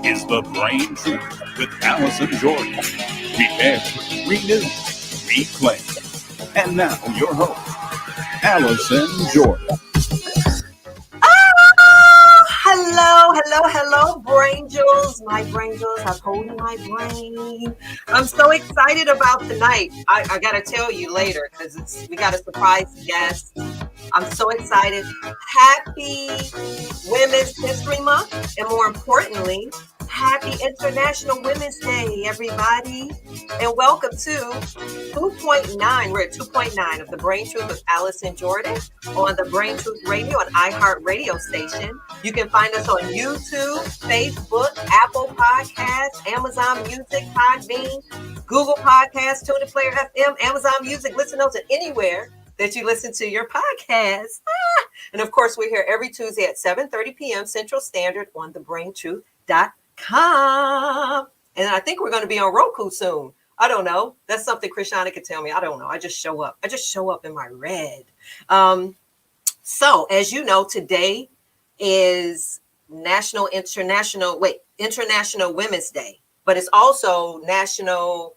is The Brain Truth with Allison Jordan. Prepare to renew, reclaim. And now, your host, Allison Jordan. Hello, brain jewels. My brain jewels have holding my brain. I'm so excited about tonight. I gotta tell you later because we got a surprise guest. I'm so excited. Happy Women's History Month, and more importantly, happy International Women's Day, everybody. And welcome to 2.9. We're at 2.9 of The Brain Truth with Allison Jordan on the Brain Truth Radio and iHeart Radio station. You can find us on YouTube, Facebook, Apple Podcasts, Amazon Music, Podbean, Google Podcasts, TuneIn Player FM, Amazon Music. Listen to us anywhere that you listen to your podcast. And of course, we're here every Tuesday at 7:30 p.m. Central Standard on thebraintruth.com. And I think we're going to be on Roku soon. I don't know. That's something Krishana could tell me. I don't know. I just show up. I just show up in my red. So as you know, today is International Women's Day, but it's also National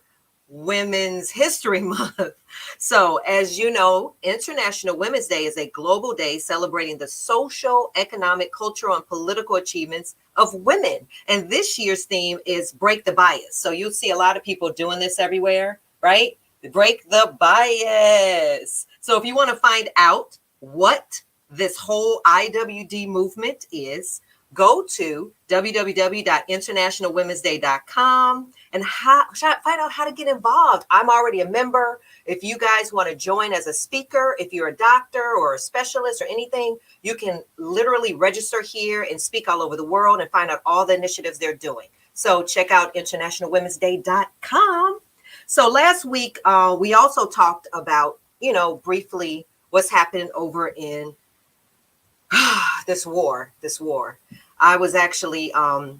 Women's History Month. So as you know, International Women's Day is a global day celebrating the social, economic, cultural, and political achievements of women. And this year's theme is Break the Bias. So you'll see a lot of people doing this everywhere, right? Break the bias. So if you want to find out what this whole IWD movement is, go to www.internationalwomensday.com and find out how to get involved. I'm already a member. If you guys want to join as a speaker, if you're a doctor or a specialist or anything, you can literally register here and speak all over the world and find out all the initiatives they're doing. So check out internationalwomensday.com. So last week, we also talked about, briefly what's happening over in this war. I was actually, I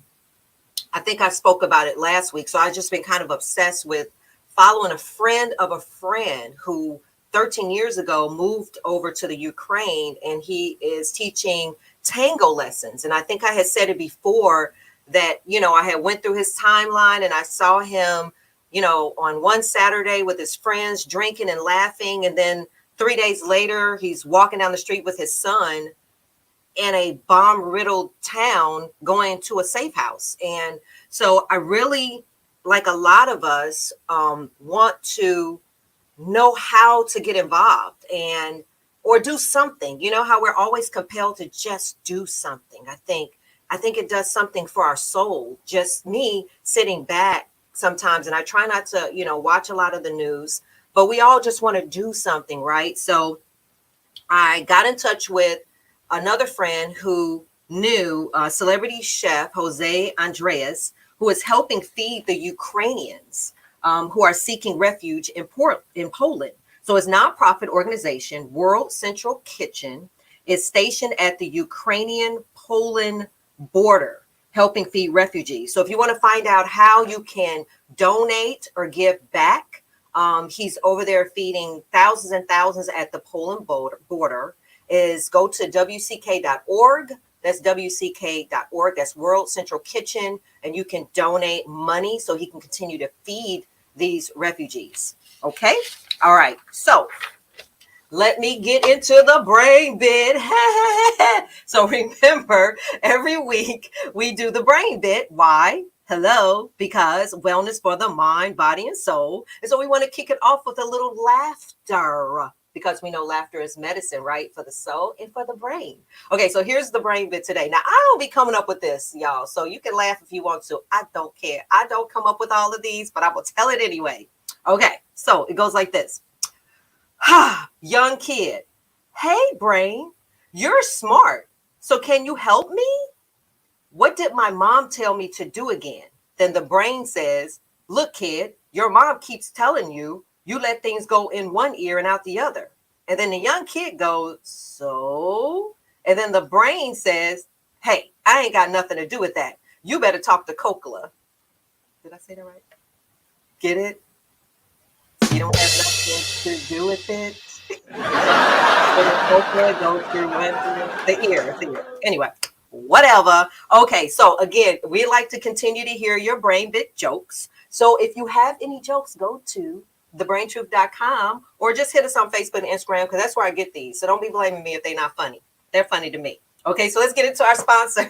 think I spoke about it last week. So I've just been kind of obsessed with following a friend of a friend who 13 years ago moved over to the Ukraine, and he is teaching tango lessons. And I think I had said it before that, I had went through his timeline and I saw him, on one Saturday with his friends drinking and laughing. And then 3 days later, he's walking down the street with his son in a bomb-riddled town going to a safe house. And so I really, like a lot of us, want to know how to get involved or do something. You know how we're always compelled to just do something. I think it does something for our soul. Just me sitting back sometimes, and I try not to, watch a lot of the news, but we all just want to do something, right? So I got in touch with another friend who knew celebrity chef Jose Andres, who is helping feed the Ukrainians who are seeking refuge in Poland. So his nonprofit organization, World Central Kitchen, is stationed at the Ukrainian-Poland border, helping feed refugees. So if you want to find out how you can donate or give back, he's over there feeding thousands and thousands at the Poland border. Is go to WCK.org. That's WCK.org. That's World Central Kitchen. And you can donate money so he can continue to feed these refugees. Okay. All right. So let me get into the brain bit. So remember, every week we do the brain bit. Why? Hello, because wellness for the mind, body, and soul. And so we want to kick it off with a little laughter, because we know laughter is medicine, right? For the soul and for the brain. Okay, so here's the brain bit today. Now, I don't be coming up with this, y'all. So you can laugh if you want to. I don't care. I don't come up with all of these, but I will tell it anyway. Okay, so it goes like this. Young kid. Hey, brain, you're smart. So can you help me? What did my mom tell me to do again? Then the brain says, look, kid, your mom keeps telling you let things go in one ear and out the other. And then the young kid goes, so? And then the brain says, hey, I ain't got nothing to do with that. You better talk to Coca-Cola. Did I say that right? Get it? You don't have nothing to do with it. So the Coca goes through the ear. Anyway, whatever. Okay, so again, we like to continue to hear your brain bit jokes. So if you have any jokes, go to thebraintruth.com or just hit us on Facebook and Instagram, because that's where I get these. So don't be blaming me if they're not funny. They're funny to me. Okay, so let's get into our sponsors.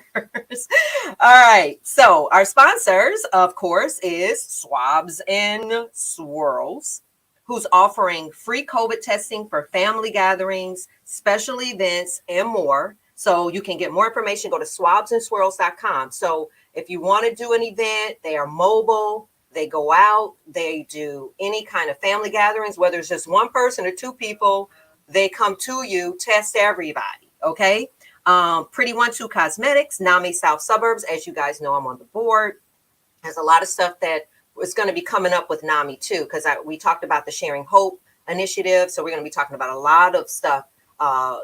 All right, so our sponsors, of course, is Swabs and Swirls, who's offering free COVID testing for family gatherings, special events, and more. So you can get more information, go to swabsandswirls.com. So if you want to do an event, they are mobile, they go out, they do any kind of family gatherings, whether it's just one person or two people, they come to you, test everybody, okay? Pretty 1-2 Cosmetics, NAMI South Suburbs. As you guys know, I'm on the board. There's a lot of stuff that is going to be coming up with NAMI too, because we talked about the Sharing Hope initiative. So we're going to be talking about a lot of stuff,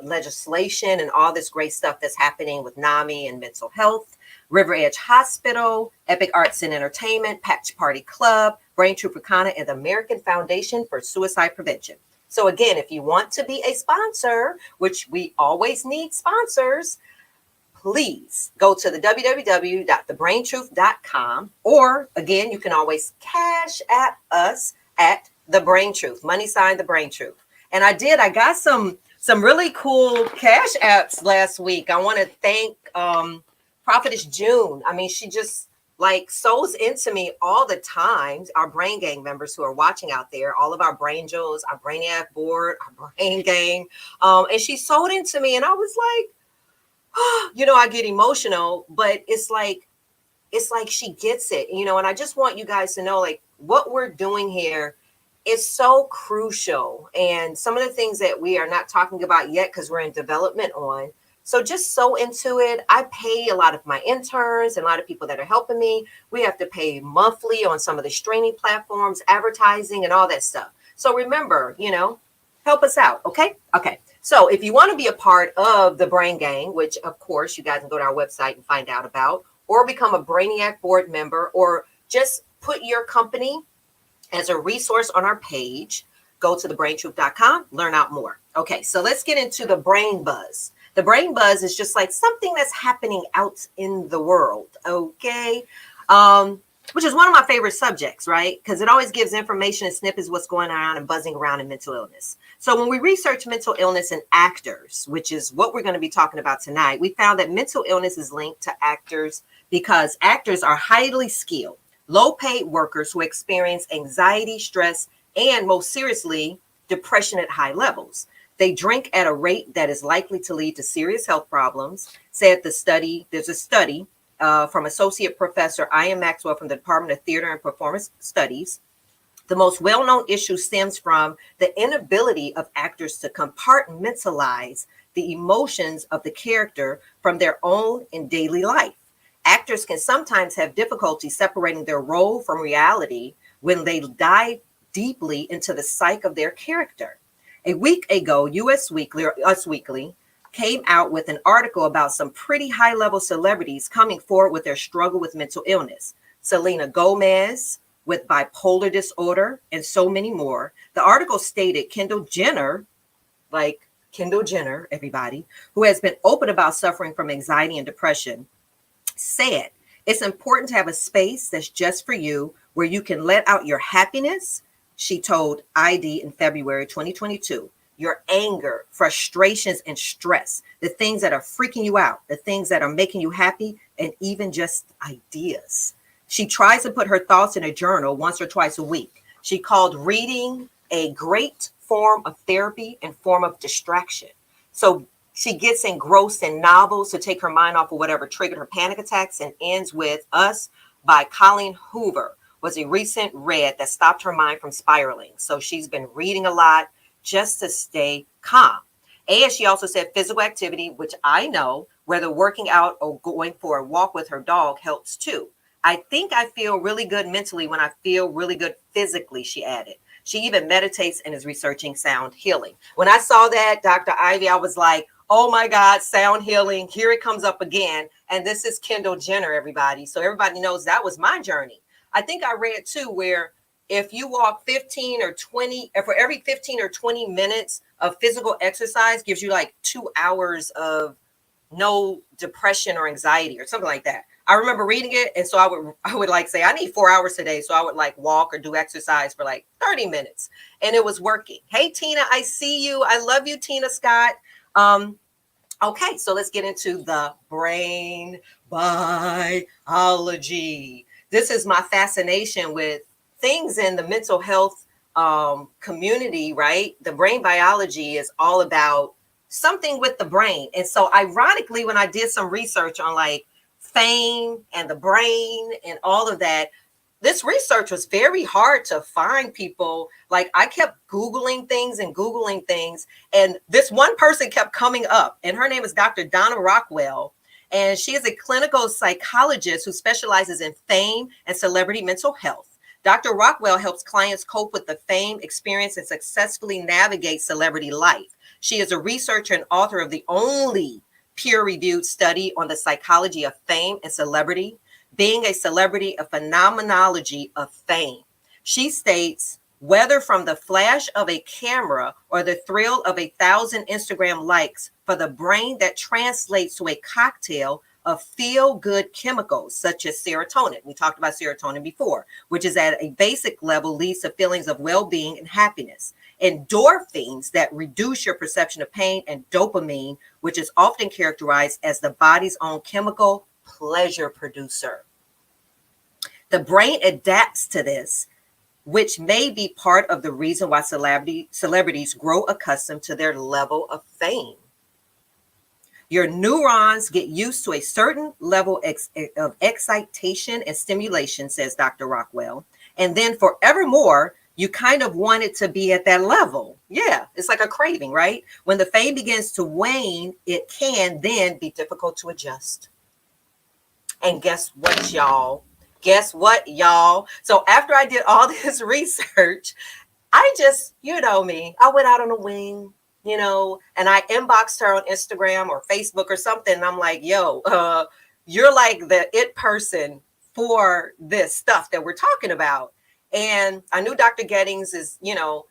legislation and all this great stuff that's happening with NAMI and mental health. River Edge Hospital, Epic Arts and Entertainment, Patch Party Club, Brain Truth Wakanda, and the American Foundation for Suicide Prevention. So again, if you want to be a sponsor, which we always need sponsors, please go to the www.thebraintruth.com, or again, you can always cash at us at The Brain Truth, money sign The Brain Truth. And I got some really cool cash apps last week. I want to thank Prophetess June. I mean, she just like sews into me all the time. Our Brain Gang members who are watching out there, all of our Brain Jewels, our Brainiac board, our Brain Gang. And she sewed into me, and I was like, oh, I get emotional, but it's like she gets it, and I just want you guys to know, like, what we're doing here is so crucial. And some of the things that we are not talking about yet because we're in development on. So just so into it. I pay a lot of my interns and a lot of people that are helping me. We have to pay monthly on some of the streaming platforms, advertising, and all that stuff. So remember, help us out. Okay. So if you want to be a part of the Brain Gang, which of course you guys can go to our website and find out about, or become a Brainiac board member, or just put your company as a resource on our page, go to thebraintruth.com, learn out more. Okay, so let's get into the brain buzz. The brain buzz is just like something that's happening out in the world, okay? Which is one of my favorite subjects, right? Because it always gives information and snippets what's going on and buzzing around in mental illness. So when we research mental illness in actors, which is what we're going to be talking about tonight, we found that mental illness is linked to actors because actors are highly skilled, low-paid workers who experience anxiety, stress, and most seriously, depression at high levels. They drink at a rate that is likely to lead to serious health problems, said the study. There's a study from Associate Professor Ian Maxwell from the Department of Theater and Performance Studies. The most well-known issue stems from the inability of actors to compartmentalize the emotions of the character from their own in daily life. Actors can sometimes have difficulty separating their role from reality when they dive deeply into the psyche of their character. A week ago, Us Weekly came out with an article about some pretty high-level celebrities coming forward with their struggle with mental illness. Selena Gomez with bipolar disorder and so many more. The article stated Kendall Jenner, everybody, who has been open about suffering from anxiety and depression, said it's important to have a space that's just for you where you can let out your happiness. She told ID in February 2022, your anger, frustrations, and stress, the things that are freaking you out, the things that are making you happy, and even just ideas. She tries to put her thoughts in a journal once or twice a week. She called reading a great form of therapy and form of distraction. So she gets engrossed in novels to take her mind off of whatever triggered her panic attacks, and ends with Us by Colleen Hoover was a recent read that stopped her mind from spiraling. So she's been reading a lot just to stay calm. And she also said physical activity, which I know, whether working out or going for a walk with her dog, helps too. I think I feel really good mentally when I feel really good physically, she added. She even meditates and is researching sound healing. When I saw that, Dr. Ivy, I was like, oh my God, sound healing. Here it comes up again. And this is Kendall Jenner, everybody. So everybody knows that was my journey. I think I read too, where if you walk 15 or 20, for every 15 or 20 minutes of physical exercise gives you like 2 hours of no depression or anxiety or something like that. I remember reading it. And so I would like say, I need 4 hours today. So I would like walk or do exercise for like 30 minutes and it was working. Hey, Tina, I see you. I love you, Tina Scott. Okay, so let's get into the brain biology. This is my fascination with things in the mental health community, right? The brain biology is all about something with the brain. And so ironically, when I did some research on like fame and the brain and all of that, this research was very hard to find people. Like I kept Googling things, and this one person kept coming up, and her name is Dr. Donna Rockwell. And she is a clinical psychologist who specializes in fame and celebrity mental health. Dr. Rockwell helps clients cope with the fame experience and successfully navigate celebrity life. She is a researcher and author of the only peer-reviewed study on the psychology of fame and celebrity, being a celebrity, a phenomenology of fame. She states, whether from the flash of a camera or the thrill of 1,000 Instagram likes, for the brain that translates to a cocktail of feel-good chemicals such as serotonin. We talked about serotonin before, which is at a basic level leads to feelings of well-being and happiness. Endorphins that reduce your perception of pain, and dopamine, which is often characterized as the body's own chemical pleasure producer. The brain adapts to this, which may be part of the reason why celebrities grow accustomed to their level of fame. Your neurons get used to a certain level of excitation and stimulation, says Dr. Rockwell, and then forevermore, you kind of want it to be at that level. Yeah, it's like a craving, right? When the fame begins to wane, it can then be difficult to adjust. And guess what, y'all? So after I did all this research, I just, you know me, I went out on a wing, you know, and I inboxed her on Instagram or Facebook or something. And I'm like, yo, you're like the it person for this stuff that we're talking about. And I knew Dr. Gettings is, you know,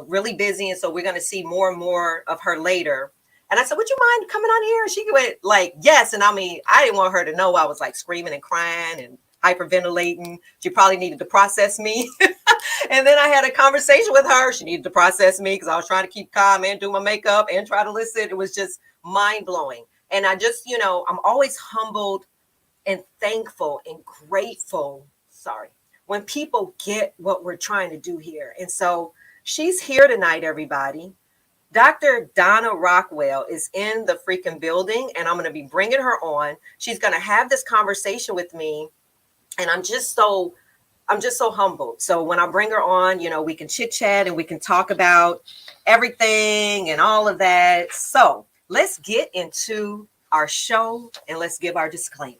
really busy. And so we're going to see more and more of her later. And I said, would you mind coming on here? And she went like, yes. And I mean, I didn't want her to know I was like screaming and crying and hyperventilating. She probably needed to process me. And then I had a conversation with her. She needed to process me because I was trying to keep calm and do my makeup and try to listen. It was just mind blowing. And I just, you know, I'm always humbled and thankful and grateful. When people get what we're trying to do here. And so she's here tonight, everybody. Dr. Donna Rockwell is in the freaking building, and I'm going to be bringing her on. She's going to have this conversation with me, and I'm just so humbled. So when I bring her on, you know, we can chit chat and we can talk about everything and all of that. So let's get into our show and let's give our disclaimer.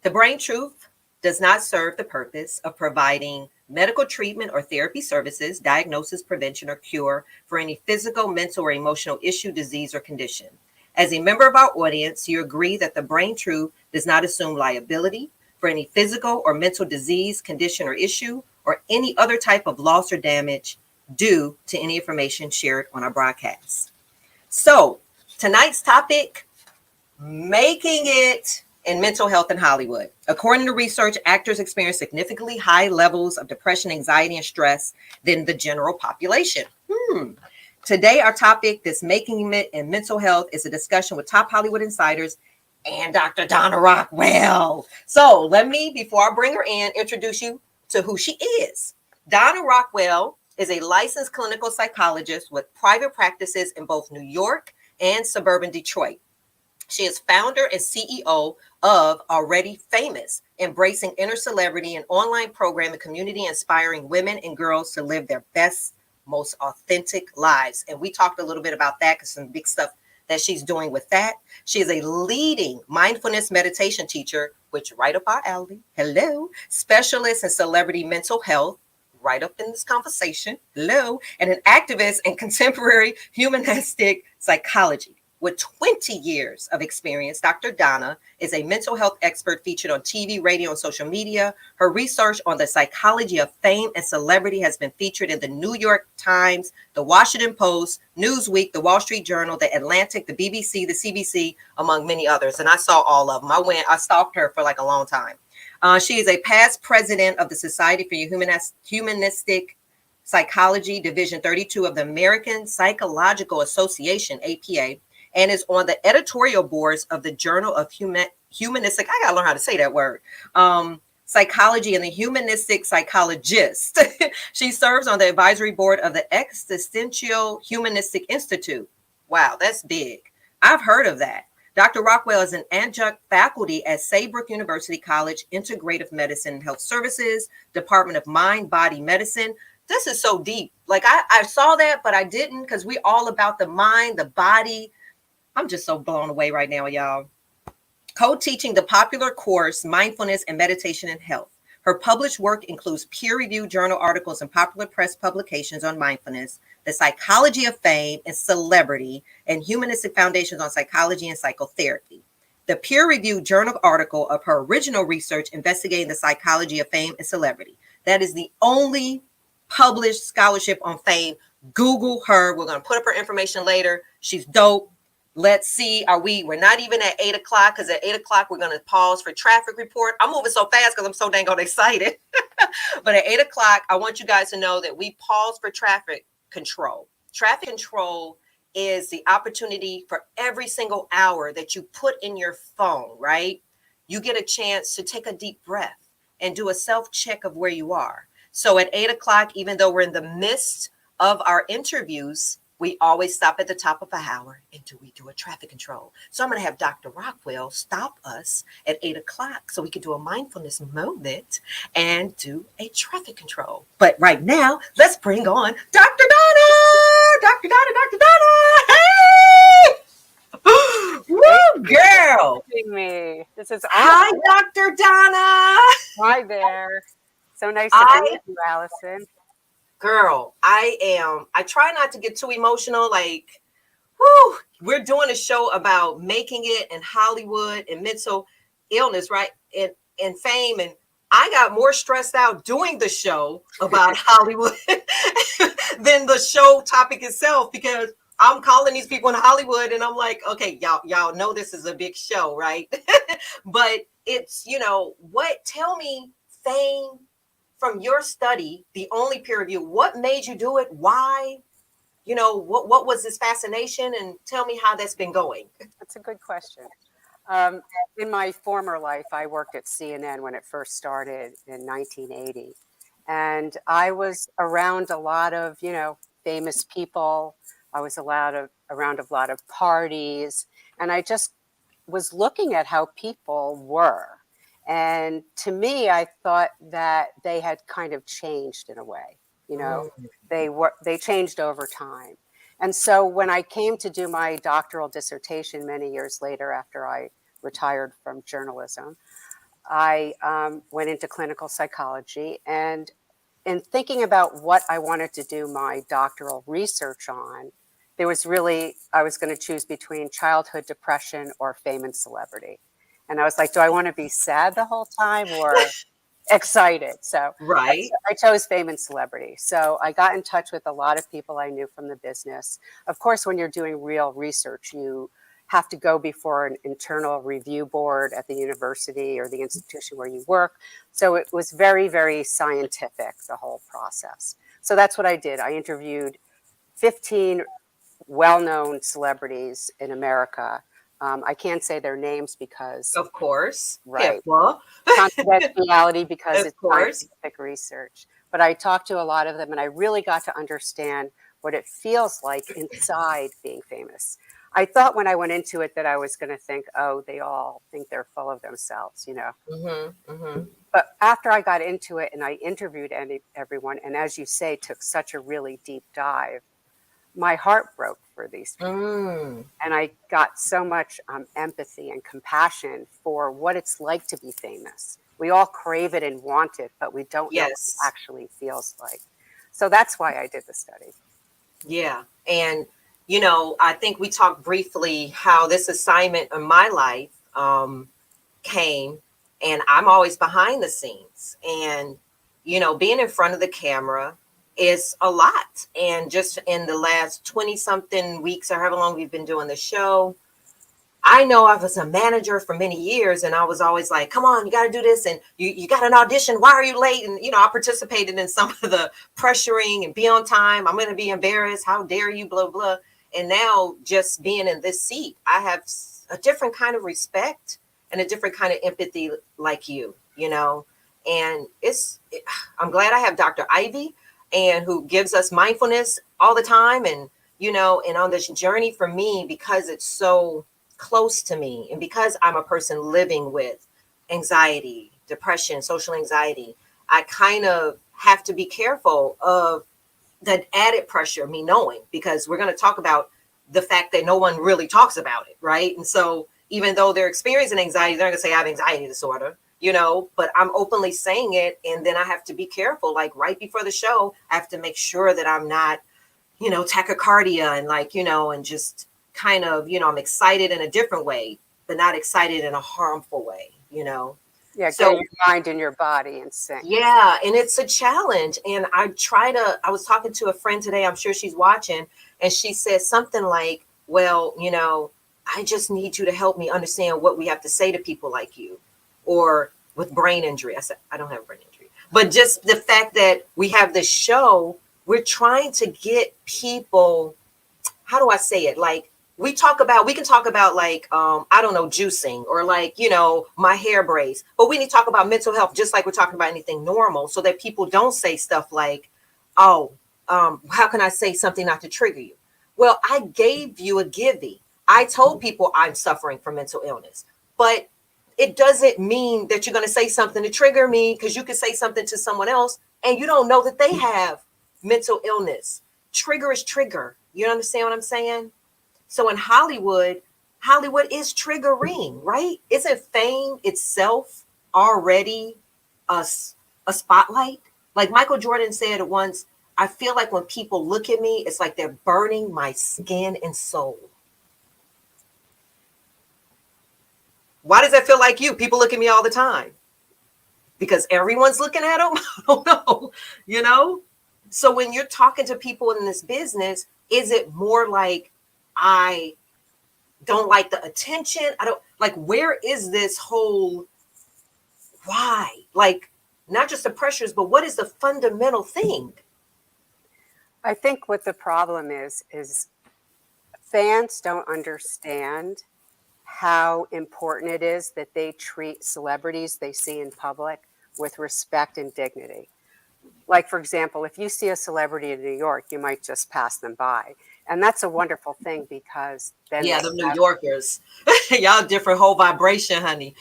The Brain Truth does not serve the purpose of providing medical treatment or therapy services, diagnosis, prevention, or cure for any physical, mental, or emotional issue, disease, or condition. As a member of our audience, you agree that the Brain Truth does not assume liability for any physical or mental disease, condition, or issue, or any other type of loss or damage due to any information shared on our broadcast. So tonight's topic, making it in mental health in Hollywood. According to research, actors experience significantly high levels of depression, anxiety, and stress than the general population. Today, our topic, this making it in mental health, is a discussion with top Hollywood insiders and Dr. Donna Rockwell. So let me, before I bring her in, introduce you to who she is. Donna Rockwell is a licensed clinical psychologist with private practices in both New York and suburban Detroit. She is founder and CEO of Already Famous, embracing inner celebrity, an online program and community inspiring women and girls to live their best, most authentic lives. And we talked a little bit about that because some big stuff that she's doing with that. She is a leading mindfulness meditation teacher, which right up our alley. Hello. Specialist in celebrity mental health, right up in this conversation. Hello. And an activist in contemporary humanistic psychology. With 20 years of experience, Dr. Donna is a mental health expert featured on TV, radio, and social media. Her research on the psychology of fame and celebrity has been featured in the New York Times, the Washington Post, Newsweek, the Wall Street Journal, the Atlantic, the BBC, the CBC, among many others. And I saw all of them. I stalked her for like a long time. She is a past president of the Society for Humanistic Psychology, Division 32 of the American Psychological Association, APA, and is on the editorial boards of the Journal of Humanistic, I gotta learn how to say that word, Psychology and the Humanistic Psychologist. She serves on the advisory board of the Existential Humanistic Institute. Wow, that's big. I've heard of that. Dr. Rockwell is an adjunct faculty at Saybrook University College, Integrative Medicine and Health Services, Department of Mind-Body Medicine. This is so deep. Like I saw that, but I didn't, because we're all about the mind, the body. I'm just so blown away right now, y'all. Co-teaching the popular course, Mindfulness and Meditation in Health. Her published work includes peer-reviewed journal articles and popular press publications on mindfulness, the psychology of fame and celebrity, and humanistic foundations on psychology and psychotherapy. The peer-reviewed journal article of her original research investigating the psychology of fame and celebrity. That is the only published scholarship on fame. Google her. We're going to put up her information later. She's dope. Let's see. We're not even at 8 o'clock, because at 8 o'clock, we're going to pause for traffic report. I'm moving so fast because I'm so dang on excited. But at 8 o'clock, I want you guys to know that we pause for traffic control. Traffic control is the opportunity for every single hour that you put in your phone, right? You get a chance to take a deep breath and do a self-check of where you are. So at 8 o'clock, even though we're in the midst of our interviews, we always stop at the top of an hour and we do a traffic control. So I'm going to have Dr. Rockwell stop us at 8 o'clock so we can do a mindfulness moment and do a traffic control. But right now, let's bring on Dr. Donna! Dr. Donna! Hey! Woo, girl! Me. This is awesome. Hi, Dr. Donna! Hi there. So nice to meet you, Allison. Girl, I try not to get too emotional. Like, we're doing a show about making it in Hollywood and mental illness, right? And fame. And I got more stressed out doing the show about Hollywood than the show topic itself, because I'm calling these people in Hollywood and I'm like, okay, y'all know this is a big show, right? But it's, tell me, fame, from your study, the only peer review, what made you do it? Why? What was this fascination? And tell me how that's been going. That's a good question. In my former life, I worked at CNN when it first started in 1980. And I was around a lot of, famous people. I was around a lot of parties. And I just was looking at how people were. And to me, I thought that they had kind of changed in a way. They changed over time. And so when I came to do my doctoral dissertation many years later, after I retired from journalism, I went into clinical psychology. And in thinking about what I wanted to do my doctoral research on, I was going to choose between childhood depression or fame and celebrity. And I was like, do I want to be sad the whole time or excited? So right. I chose fame and celebrity. So I got in touch with a lot of people I knew from the business. Of course, when you're doing real research, you have to go before an internal review board at the university or the institution where you work. So it was very, very scientific, the whole process. So that's what I did. I interviewed 15 well-known celebrities in America. I can't say their names because, of course, right? Confidentiality because it's scientific research. But I talked to a lot of them, and I really got to understand what it feels like inside being famous. I thought when I went into it that I was going to think, oh, they all think they're full of themselves, Mm-hmm, mm-hmm. But after I got into it and I interviewed everyone, and as you say, took such a really deep dive, my heart broke for these people. And I got so much empathy and compassion for what it's like to be famous. We all crave it and want it, but we don't know what it actually feels like. So that's why I did the study. Yeah. And I think we talked briefly how this assignment in my life came, and I'm always behind the scenes. And, being in front of the camera is a lot. And just in the last 20 something weeks or however long we've been doing the show, I know I was a manager for many years, and I was always like, come on, you got to do this. And you got an audition. Why are you late? And, I participated in some of the pressuring and be on time. I'm going to be embarrassed. How dare you, blah, blah. And now just being in this seat, I have a different kind of respect and a different kind of empathy like and I'm glad I have Dr. Ivy, and who gives us mindfulness all the time. And, and on this journey for me, because it's so close to me, and because I'm a person living with anxiety, depression, social anxiety, I kind of have to be careful of the added pressure, me knowing, because we're going to talk about the fact that no one really talks about it, right? And so even though they're experiencing anxiety, they're going to say I have anxiety disorder, but I'm openly saying it. And then I have to be careful, like right before the show, I have to make sure that I'm not, tachycardia and and just kind of, I'm excited in a different way, but not excited in a harmful way, Yeah, So get your mind and your body in sync. yeah, and it's a challenge. And I was talking to a friend today, I'm sure she's watching, and she said something like, well, I just need you to help me understand what we have to say to people like you, or with brain injury. I said, I don't have brain injury, but just the fact that we have this show, we're trying to get people, how do I say it? Like, we can talk about like, I don't know, juicing, or like, my hair braids, but we need to talk about mental health, just like we're talking about anything normal, so that people don't say stuff like, oh, how can I say something not to trigger you? Well, I gave you a givey. I told people I'm suffering from mental illness, but it doesn't mean that you're going to say something to trigger me, because you could say something to someone else and you don't know that they have mental illness. Trigger is trigger. You understand what I'm saying? So in Hollywood is triggering, right? Isn't fame itself already a spotlight? Like Michael Jordan said once, I feel like when people look at me, it's like they're burning my skin and soul. Why does that feel like you? People look at me all the time. Because everyone's looking at them? I don't know, So when you're talking to people in this business, is it more like, I don't like the attention? I don't like, where is this whole, why? Like, not just the pressures, but what is the fundamental thing? I think what the problem is fans don't understand how important it is that they treat celebrities they see in public with respect and dignity. Like, for example, if you see a celebrity in New York, you might just pass them by. And that's a wonderful thing, because then the New Yorkers, y'all different whole vibration, honey.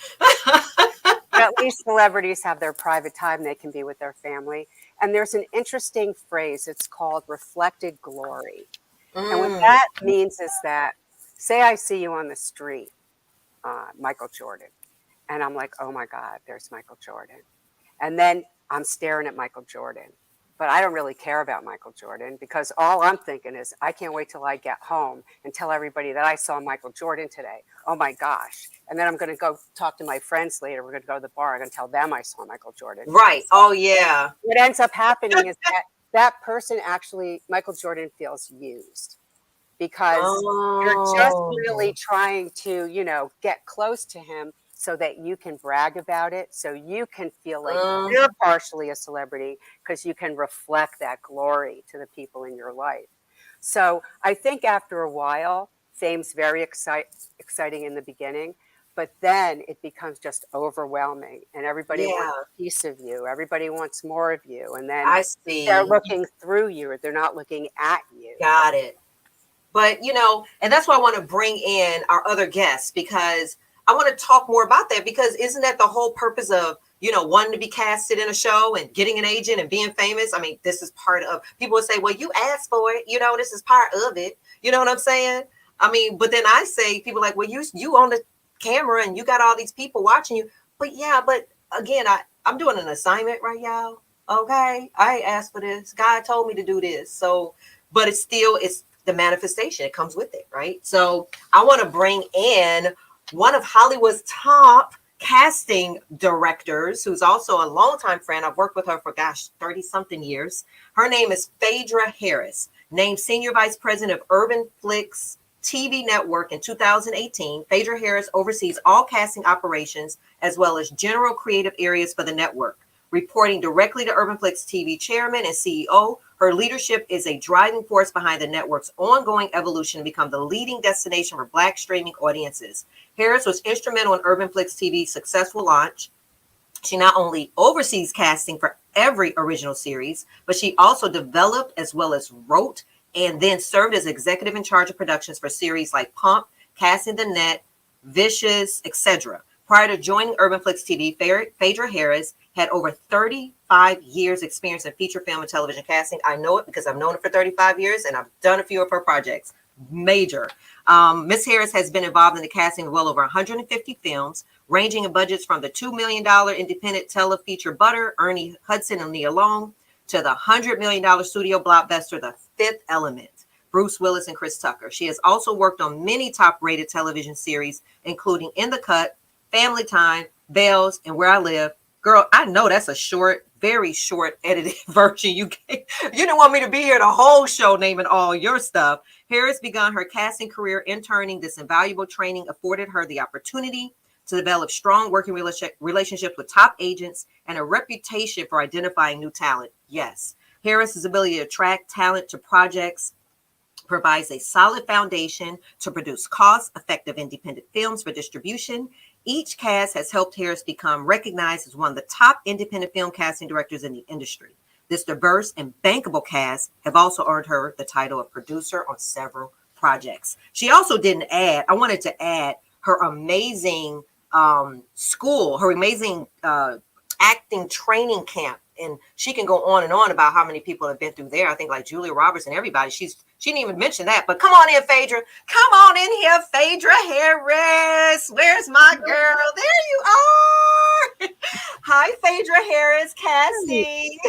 at least celebrities have their private time they can be with their family. And there's an interesting phrase, it's called reflected glory. And what that means is that, say I see you on the street, Michael Jordan, and I'm like, oh my God, there's Michael Jordan. And then I'm staring at Michael Jordan, but I don't really care about Michael Jordan, because all I'm thinking is, I can't wait till I get home and tell everybody that I saw Michael Jordan today. Oh my gosh. And then I'm going to go talk to my friends later. We're going to go to the bar. I'm going to tell them I saw Michael Jordan. Right. Oh yeah. What ends up happening is that person actually, Michael Jordan, feels used, because you're just really trying to, get close to him so that you can brag about it, so you can feel like you're partially a celebrity, because you can reflect that glory to the people in your life. So I think after a while, fame's very exciting in the beginning, but then it becomes just overwhelming, and everybody wants a piece of you. Everybody wants more of you. And then they're looking through you, or they're not looking at you. Got it. But, and that's why I want to bring in our other guests, because I want to talk more about that, because isn't that the whole purpose of, wanting to be casted in a show and getting an agent and being famous? I mean, this is part of, people would say, well, you asked for it, this is part of it. You know what I'm saying? I mean, but then I say, people like, well, you on the camera and you got all these people watching you. But yeah, but again, I'm doing an assignment, right, y'all? Okay. I asked for this. God told me to do this. So, but it's the manifestation. It comes with it, right? So I want to bring in one of Hollywood's top casting directors, who's also a longtime friend. I've worked with her for, 30 something years. Her name is Phaedra Harris, named Senior Vice President of Urban Flix TV Network in 2018. Phaedra Harris oversees all casting operations as well as general creative areas for the network. Reporting directly to Urban Flix TV chairman and CEO, her leadership is a driving force behind the network's ongoing evolution to become the leading destination for Black streaming audiences. Harris was instrumental in Urban Flix TV's successful launch. She not only oversees casting for every original series, but she also developed as well as wrote and then served as executive in charge of productions for series like Pump, Casting the Net, Vicious, etc. Prior to joining Urban Flix TV, Phaedra Harris had over 35 years experience in feature film and television casting. I know it because I've known her for 35 years and I've done a few of her projects. Major. Miss Harris has been involved in the casting of well over 150 films, ranging in budgets from the $2 million independent telefeature Butter, Ernie Hudson and Nia Long, to the $100 million studio blockbuster, The Fifth Element, Bruce Willis and Chris Tucker. She has also worked on many top-rated television series, including In the Cut, Family Time, Bells, and Where I Live. Girl, I know that's a short, very short edited version. You didn't want me to be here the whole show naming all your stuff. Harris began her casting career interning. This invaluable training afforded her the opportunity to develop strong working relationships with top agents and a reputation for identifying new talent. Yes, Harris's ability to attract talent to projects provides a solid foundation to produce cost-effective independent films for distribution. Each cast has helped Harris become recognized as one of the top independent film casting directors in the industry. This diverse and bankable cast have also earned her the title of producer on several projects. She also didn't add, I wanted to add her amazing school, her amazing acting training camp. And she can go on and on about how many people have been through there. I think like Julia Roberts and everybody. She didn't even mention that. But come on in, Phaedra. Come on in here, Phaedra Harris. Where's my girl? There you are. Hi, Phaedra Harris, casting.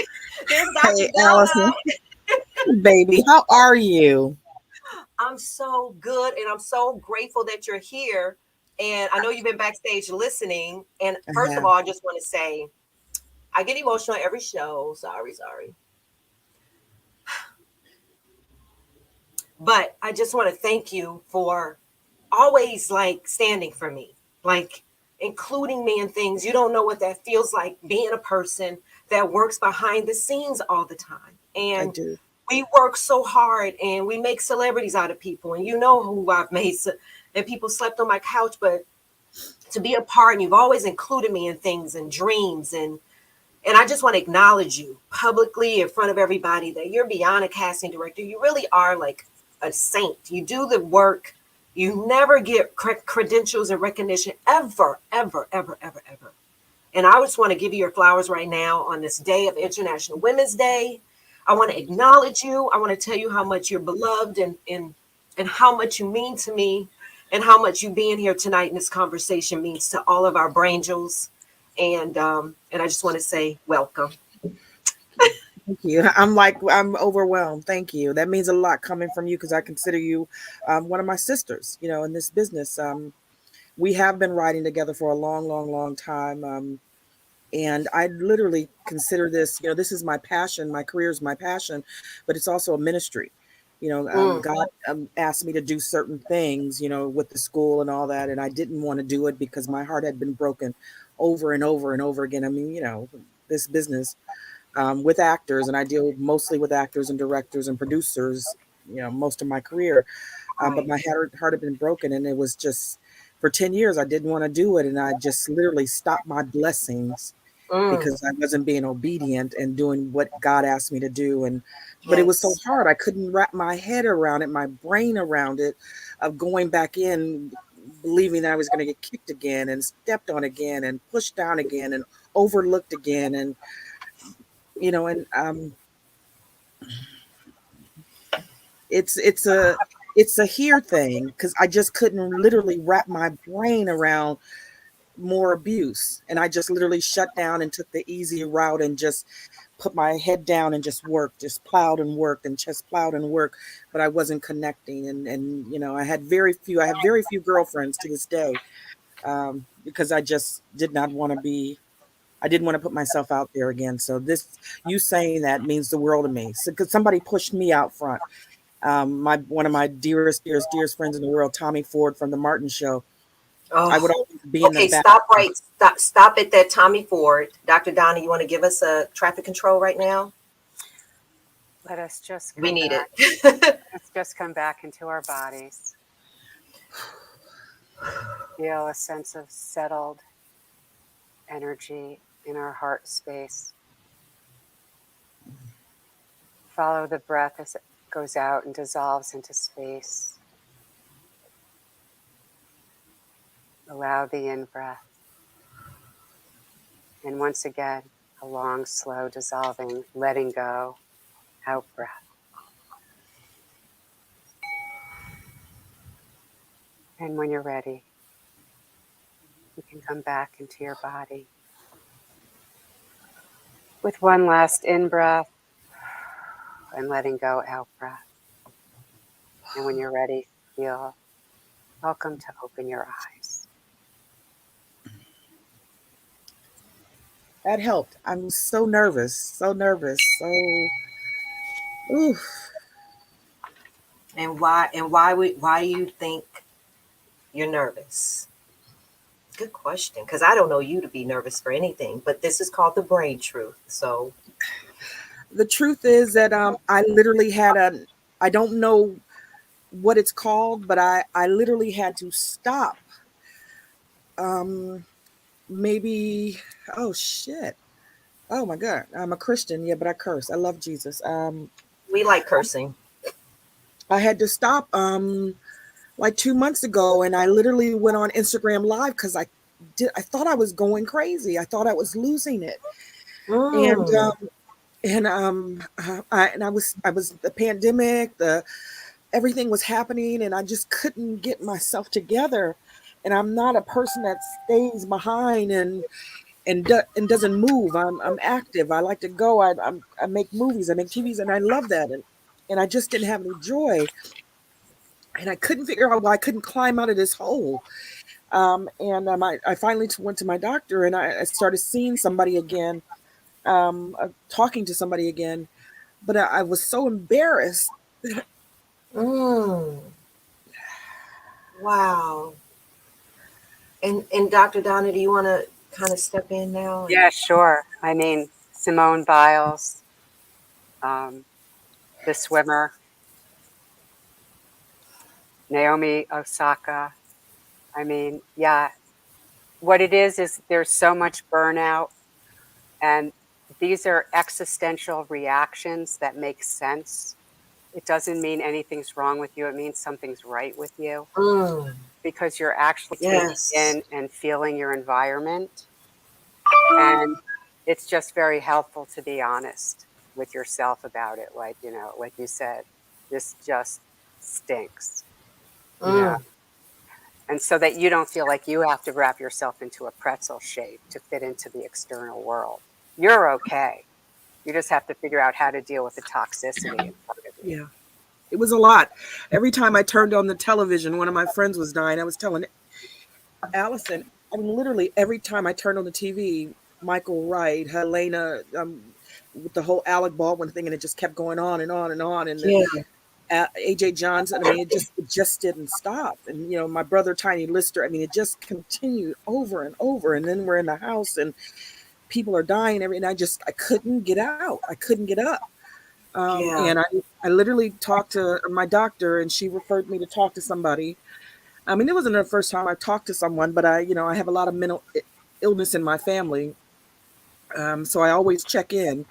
There's Dr. Hey, Bella. Allison, baby, how are you? I'm so good, and I'm so grateful that you're here. And I know you've been backstage listening. And first of all, I just want to say, I get emotional every show. Sorry. But I just want to thank you for always like standing for me, like including me in things. You don't know what that feels like, being a person that works behind the scenes all the time. And I do. We work so hard and we make celebrities out of people. And you know who I've made, and people slept on my couch, but to be a part, and you've always included me in things and dreams. And I just want to acknowledge you publicly in front of everybody that you're beyond a casting director. You really are like a saint. You do the work. You never get credentials and recognition ever. And I just want to give you your flowers right now on this day of International Women's Day. I want to acknowledge you. I want to tell you how much you're beloved and how much you mean to me and how much you being here tonight in this conversation means to all of our Brangels. And I just want to say welcome. Thank you. I'm overwhelmed. Thank you. That means a lot coming from you because I consider you one of my sisters, in this business. We have been riding together for a long time. And I literally consider this, this is my passion. My career is my passion, but it's also a ministry. God asked me to do certain things, with the school and all that. And I didn't want to do it because my heart had been broken over and over again. I mean, this business with actors, and I deal mostly with actors and directors and producers, most of my career. But my heart had been broken. And it was just for 10 years, I didn't want to do it. And I just literally stopped my blessings because I wasn't being obedient and doing what God asked me to do. But it was so hard. I couldn't wrap my head around it, my brain around it, of going back in, believing that I was going to get kicked again and stepped on again and pushed down again and overlooked again. And, it's a here thing because I just couldn't literally wrap my brain around more abuse. And I just literally shut down and took the easy route and just put my head down and just worked, just plowed and worked and just plowed and worked, but I wasn't connecting. And you know, I have very few girlfriends to this day, because I just did not want to be, I didn't want to put myself out there again. So this, you saying that means the world to me. So, because somebody pushed me out front. One of my dearest friends in the world, Tommy Ford from the Martin Show. I would Oh, always be in the okay. back. Stop at that Tommy Ford. Dr. Donna, you want to give us a traffic control right now? Let us just We come need back. it. Let's just come back into our bodies. Feel a sense of settled energy in our heart space. Follow the breath as it goes out and dissolves into space. Allow the in-breath. And once again, a long, slow dissolving, letting go, out-breath. And when you're ready, you can come back into your body. With one last in-breath and letting go, out-breath. And when you're ready, feel welcome to open your eyes. That helped. I'm so nervous, so oof. And why do you think you're nervous? Good question, because I don't know you to be nervous for anything, but this is called the brain truth. So The truth is that I literally had I don't know what it's called, but I literally had to stop. Maybe, oh shit. Oh my God. I'm a Christian, yeah, but I curse. I love Jesus. we like cursing. I had to stop like 2 months ago, and I literally went on Instagram Live because I thought I was going crazy. I thought I was losing it. And Mm. I was the pandemic, everything was happening, and I just couldn't get myself together. And I'm not a person that stays behind and doesn't move. I'm active. I like to go. I make movies. I make TVs, and I love that. And I just didn't have any joy. And I couldn't figure out why I couldn't climb out of this hole. I finally went to my doctor, and I started seeing somebody again, talking to somebody again. But I was so embarrassed. Mm. Wow. And Dr. Donna, do you want to kind of step in now? Yeah, sure. I mean, Simone Biles, the swimmer, Naomi Osaka. I mean, yeah, what it is there's so much burnout, and these are existential reactions that make sense. It doesn't mean anything's wrong with you. It means something's right with you Mm. because you're actually Yes. taking in and feeling your environment. And it's just very helpful to be honest with yourself about it. Like, you know, like you said, this just stinks. You know? Mm. And so that you don't feel like you have to wrap yourself into a pretzel shape to fit into the external world. You're okay. You just have to figure out how to deal with the toxicity in front of you. Yeah, it was a lot. Every time I turned on the television, one of my friends was dying. I was telling Allison, I mean, literally every time I turned on the TV, Michael Wright, Helena, with the whole Alec Baldwin thing, and it just kept going on and on and on. And Yeah. AJ Johnson, I mean, it just didn't stop. And you know, my brother Tiny Lister, I mean, it just continued over and over. And then we're in the house, and people are dying. And I couldn't get out. I couldn't get up. Yeah. And I literally talked to my doctor, and she referred me to talk to somebody. I mean, it wasn't the first time I talked to someone, but I have a lot of mental illness in my family. So I always check in,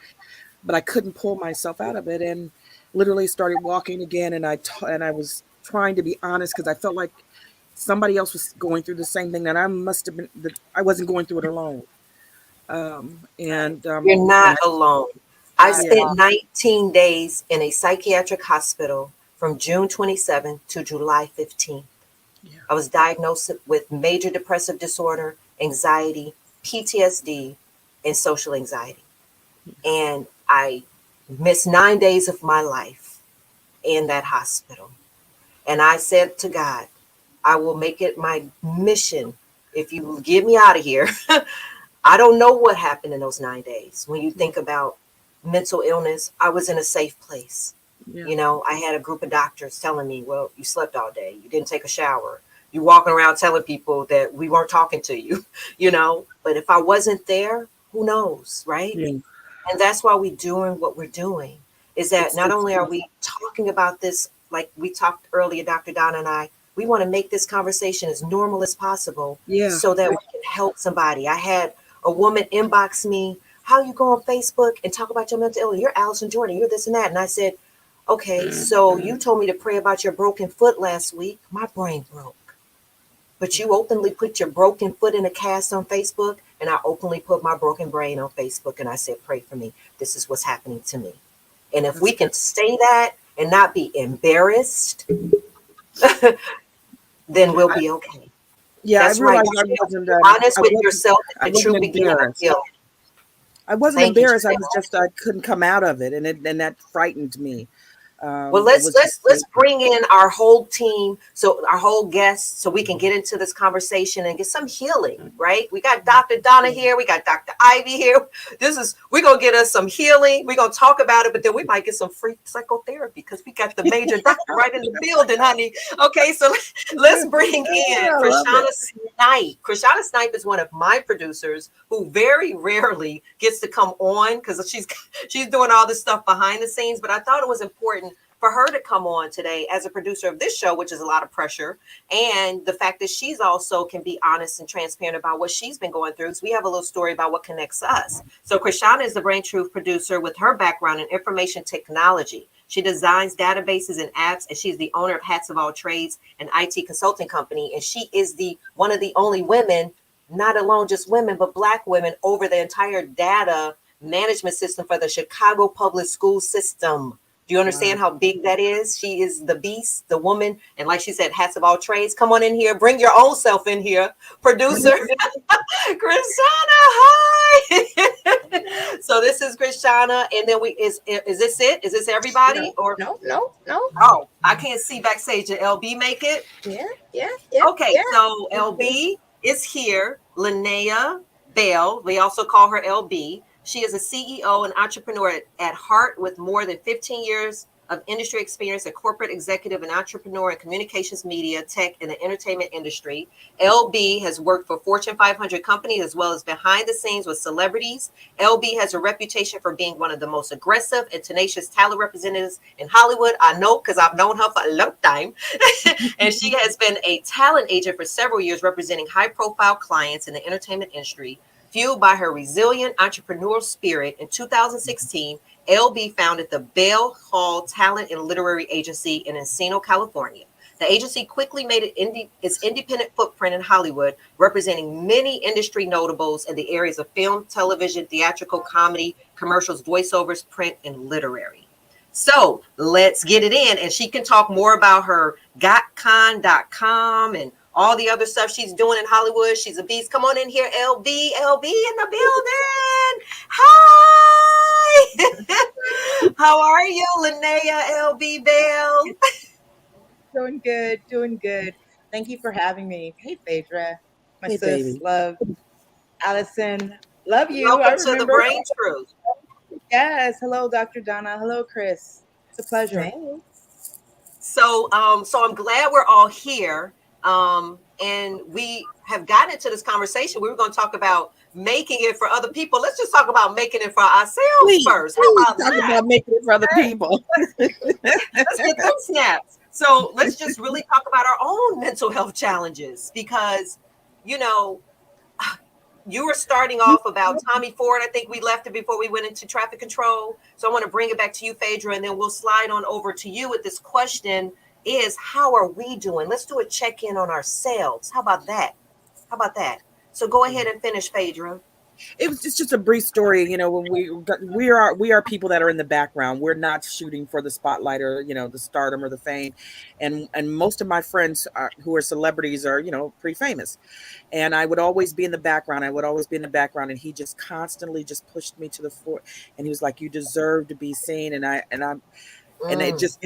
but I couldn't pull myself out of it, and literally started walking again. And I was trying to be honest because I felt like somebody else was going through the same thing that I must have been. That I wasn't going through it alone. You're not alone. I Not at all. spent 19 days in a psychiatric hospital from June 27th to July 15th. Yeah. I was diagnosed with major depressive disorder, anxiety, PTSD, and social anxiety. And I missed 9 days of my life in that hospital. And I said to God, I will make it my mission. If you get me out of here, I don't know what happened in those 9 days. When you think about mental illness, I was in a safe place. Yeah. You know, I had a group of doctors telling me, well, you slept all day. You didn't take a shower. You walking around telling people that we weren't talking to you, you know. But if I wasn't there, who knows, right? Yeah. And that's why we're doing what we're doing, is that not only are we talking about this, like we talked earlier, Dr. Donna and I, we want to make this conversation as normal as possible Yeah. so that we can help somebody. I had a woman inbox me, how you go on Facebook and talk about your mental illness? You're Allison Jordan, you're this and that. And I said, okay, so you told me to pray about your broken foot last week. My brain broke. But you openly put your broken foot in a cast on Facebook, and I openly put my broken brain on Facebook, and I said, pray for me. This is what's happening to me. And if we can say that and not be embarrassed, then we'll be okay. Yeah, That's I realized right. I wasn't Honest I with wasn't- yourself I is the true wasn't beginning of embarrassed. healing. I wasn't Thank you, embarrassed. I Janelle. was just I couldn't come out of it, and that frightened me. Well, It was let's bring in our whole team, so our whole guests, so we can get into this conversation and get some healing. Right? We got Dr. Donna here, we got Dr. Ivy here. We're gonna get us some healing. We're gonna talk about it, but then we might get some free psychotherapy because we got the major doctor right in the building, honey. Okay, so let's bring in I love Krishana Snipe. Krishana Snipe is one of my producers who very rarely gets to come on because she's doing all this stuff behind the scenes. But I thought it was important for her to come on today as a producer of this show, which is a lot of pressure. And the fact that she's also can be honest and transparent about what she's been going through. So we have a little story about what connects us. So Krishana is the Brain Truth producer with her background in information technology. She designs databases and apps, and she's the owner of Hats of All Trades, an IT consulting company. And she is one of the only women, not alone just women, but Black women over the entire data management system for the Chicago public school system. Do you understand how big that is? She is the beast, the woman. And like she said, hats of all trades. Come on in here. Bring your own self in here. Producer Krishana, hi. So this is Krishana. And then is this it? Is this everybody? No. Oh, I can't see backstage. Did LB make it? Yeah. Okay, so LB is here. Linnea Bell. We also call her LB. She is a CEO and entrepreneur at heart with more than 15 years of industry experience, a corporate executive and entrepreneur in communications, media, tech, and the entertainment industry. LB has worked for Fortune 500 companies as well as behind the scenes with celebrities. LB has a reputation for being one of the most aggressive and tenacious talent representatives in Hollywood. I know because I've known her for a long time. And she has been a talent agent for several years, representing high-profile clients in the entertainment industry. Fueled by her resilient entrepreneurial spirit, in 2016, LB founded the Bell Hall Talent and Literary Agency in Encino, California. The agency quickly made its independent footprint in Hollywood, representing many industry notables in the areas of film, television, theatrical, comedy, commercials, voiceovers, print, and literary. So let's get it in. And she can talk more about her GotCon.com and all the other stuff she's doing in Hollywood. She's a beast. Come on in here, LB in the building. Hi. How are you, Linnea LB Bell? Doing good. Thank you for having me. Hey, Phaedra. My Hey, sis, baby. love. Allison, love you. Welcome to the Brain Truth. Yes. Hello, Dr. Donna. Hello, Chris. It's a pleasure. So I'm glad we're all here. And we have gotten into this conversation. We were going to talk about making it for other people. Let's just talk about making it for ourselves first. How about talk that? about making it for other people. Let's get them snaps. So let's just really talk about our own mental health challenges, because, you know, you were starting off about Tommy Ford. I think we left it before we went into traffic control. So I want to bring it back to you, Phaedra, and then we'll slide on over to you with this question is, how are we doing? Let's do a check-in on ourselves. How about that? So go ahead and finish, Phaedra. It's just a brief story. When we are people that are in the background. We're not shooting for the spotlight or the stardom or the fame, and most of my friends who are celebrities are pretty famous, and I would always be in the background. And he just constantly just pushed me to the floor, and he was like, "You deserve to be seen," and it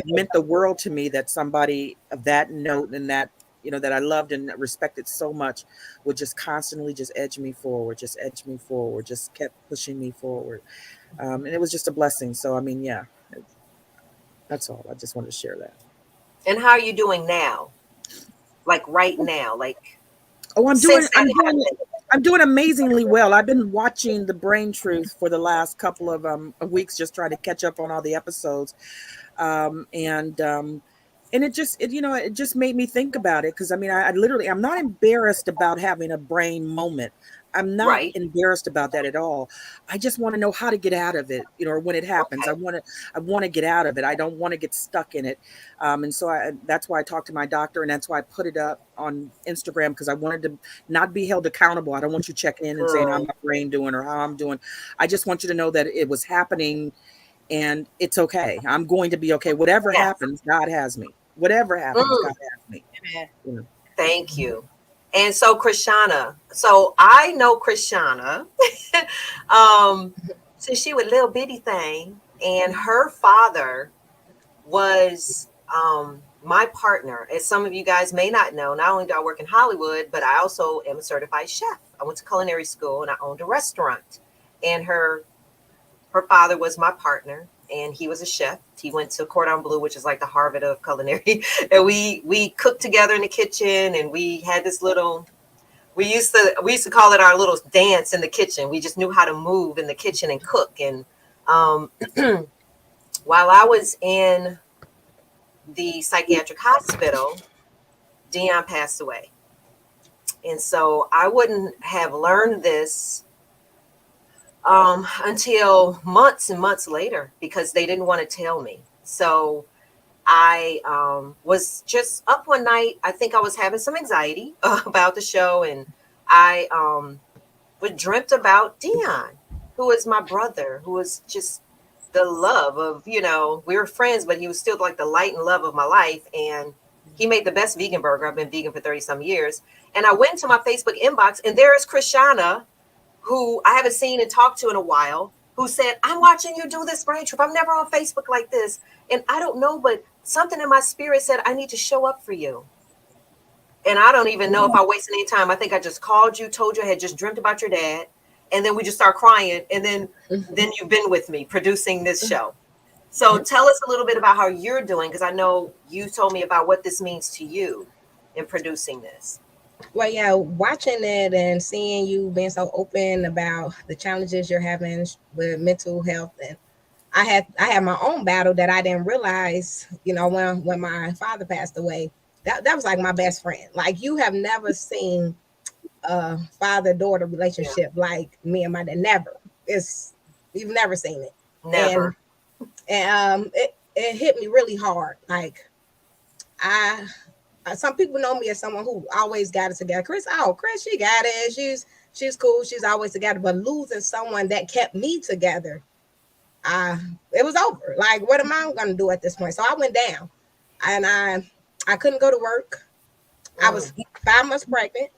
meant the world to me that somebody of that note and that that I loved and respected so much would just constantly just edge me forward, just kept pushing me forward. And it was just a blessing. So, I mean, yeah, that's all. I just wanted to share that. And how are you doing now? Like right now, like Oh, since that happened. I'm doing amazingly well. I've been watching The Brain Truth for the last couple of weeks, just trying to catch up on all the episodes. And it just made me think about it. Because I mean, I'm not embarrassed about having a brain moment. I'm not Right. embarrassed about that at all. I just want to know how to get out of it, or when it happens. Okay. I want to get out of it. I don't want to get stuck in it. And so that's why I talked to my doctor, and that's why I put it up on Instagram, because I wanted to not be held accountable. I don't want you checking in and saying how my brain doing or how I'm doing. I just want you to know that it was happening, and it's okay. I'm going to be okay. Whatever Yes. happens, God has me. Whatever happens, God has me. You know. Thank you. And so Krishana, so I know Krishana since she was a little bitty thing, and her father was my partner. As some of you guys may not know, not only do I work in Hollywood, but I also am a certified chef. I went to culinary school and I owned a restaurant, and her father was my partner, and he was a chef. He went to Cordon Bleu, which is like the Harvard of culinary. And we cooked together in the kitchen, and we had this little, we used to call it our little dance in the kitchen. We just knew how to move in the kitchen and cook. And while I was in the psychiatric hospital, Dion passed away. And so I wouldn't have learned this until months and months later, because they didn't want to tell me. So I was just up one night. I think I was having some anxiety about the show, and I dreamt about Dion, who is my brother, who was just the love of, we were friends, but he was still like the light and love of my life. And he made the best vegan burger. I've been vegan for 30 some years. And I went to my Facebook inbox, and there is Krishana, who I haven't seen and talked to in a while, who said, "I'm watching you do this brain trip. I'm never on Facebook like this." And I don't know, but something in my spirit said, I need to show up for you. And I don't even know if I wasted any time. I think I just called you, told you I had just dreamt about your dad. And then we just start crying. And then you've been with me producing this show. So tell us a little bit about how you're doing, because I know you told me about what this means to you in producing this. Well, yeah, watching it and seeing you being so open about the challenges you're having with mental health, and I had my own battle that I didn't realize, when my father passed away. That was like my best friend. Like, you have never seen a father-daughter relationship like me and my dad. Never. You've never seen it. Never. And it hit me really hard. Like, some people know me as someone who always got it together. Chris, she got it. She's cool. She's always together. But losing someone that kept me together, it was over. Like, what am I going to do at this point? So I went down, and I couldn't go to work. I was 5 months pregnant.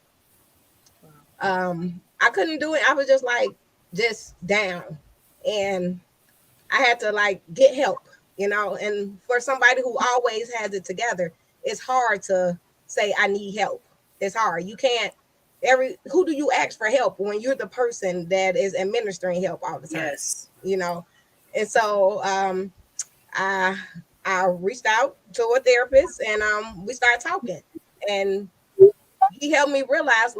I couldn't do it. I was just down, and I had to get help, and for somebody who always has it together, it's hard to say, I need help. It's hard. You can't, who do you ask for help when you're the person that is administering help all the time? Yes. And so I reached out to a therapist, and we started talking, and he helped me realize,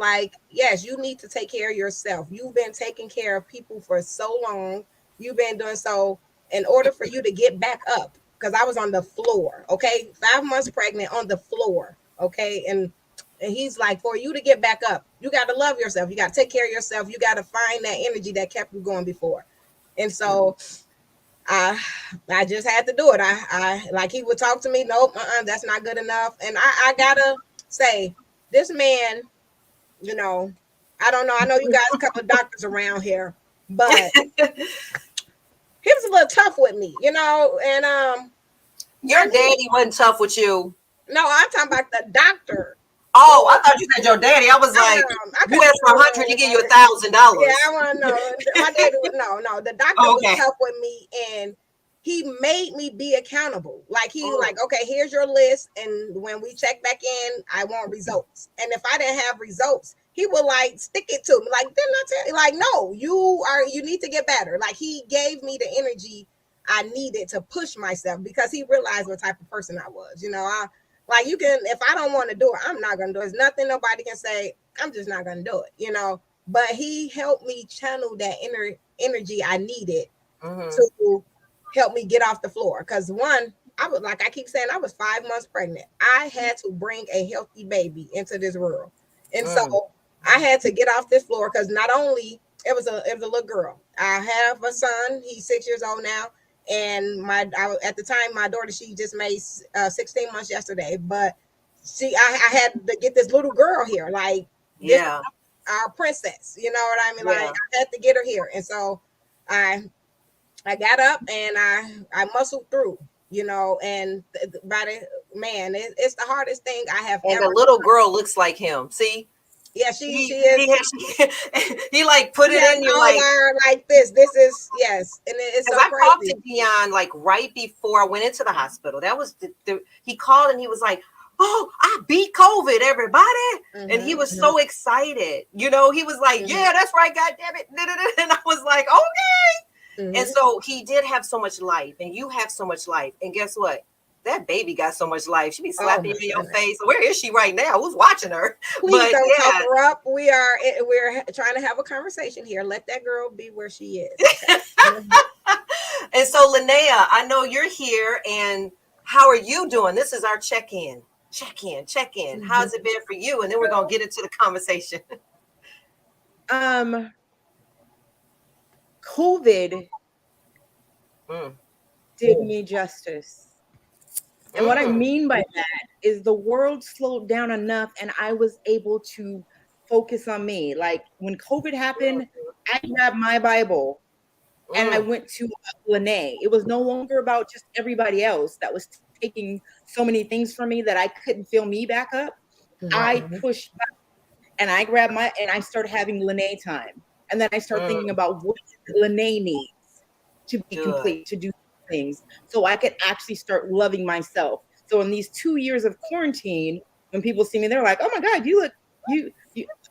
yes, you need to take care of yourself. You've been taking care of people for so long. You've been doing so in order for you to get back up. Because I was on the floor, okay? 5 months pregnant on the floor, okay? And he's like, for you to get back up, you got to love yourself. You got to take care of yourself. You got to find that energy that kept you going before. And so I just had to do it. I like, he would talk to me, nope, that's not good enough. And I got to say, this man, I I don't know. I know you guys a couple of doctors around here, but he was a little tough with me, you know. And Your daddy wasn't tough with you. no, I'm talking about the doctor. Oh, I thought you said your daddy. I was like, you asked for 100, he give you $1,000. Yeah, I want to know. My daddy was no. The doctor Okay. was tough with me, and he made me be accountable. Like he like, okay, here's your list, and when we check back in, I want results. And if I didn't have results, he would like stick it to me. Like, didn't I tell you? Like, no, you need to get better. Like he gave me the energy I needed to push myself because he realized what type of person I was. You know, like you can, if I don't want to do it, I'm not gonna do it. There's nothing nobody can say. I'm just not gonna do it. You know. But he helped me channel that inner energy I needed to help me get off the floor. Because one, I was like I keep saying, I was 5 months pregnant. I had to bring a healthy baby into this world, and so I had to get off this floor because not only it was a little girl. I have a son. He's 6 years old now. And at the time, my daughter, she just made 16 months yesterday, but I had to get this little girl here, like our princess, you know what I mean? Like I had to get her here. And so I got up and I muscled through, you know, and it's the hardest thing I have and ever. the little girl looks like him. See? Yeah, she is. He like put it in you like this. This is yes, and it's so I crazy. talked to Dion like right before I went into the hospital. That was he called and he was like, "Oh, I beat COVID, everybody!" And he was so excited. You know, he was like, "Yeah, that's right, God damn it!" And I was like, "Okay." And so he did have so much life, and you have so much life. And guess what? That baby got so much life. She be slapping you in your face. Where is she right now? Who's watching her? Please don't help her up. We're trying to have a conversation here. Let that girl be where she is. And so, Linnea, I know you're here, and how are you doing? This is our check-in. How's it been for you? And then we're gonna get into the conversation. COVID did me justice. And what I mean by that is the world slowed down enough and I was able to focus on me. Like when COVID happened, I grabbed my Bible and I went to Lene. It was no longer about just everybody else that was taking so many things from me that I couldn't fill me back up. I pushed back and I grabbed and I started having Lene time. And then I started thinking about what Lene needs to be complete, to do things, so I could actually start loving myself. So in these 2 years of quarantine, when people see me, they're like, "Oh my God, you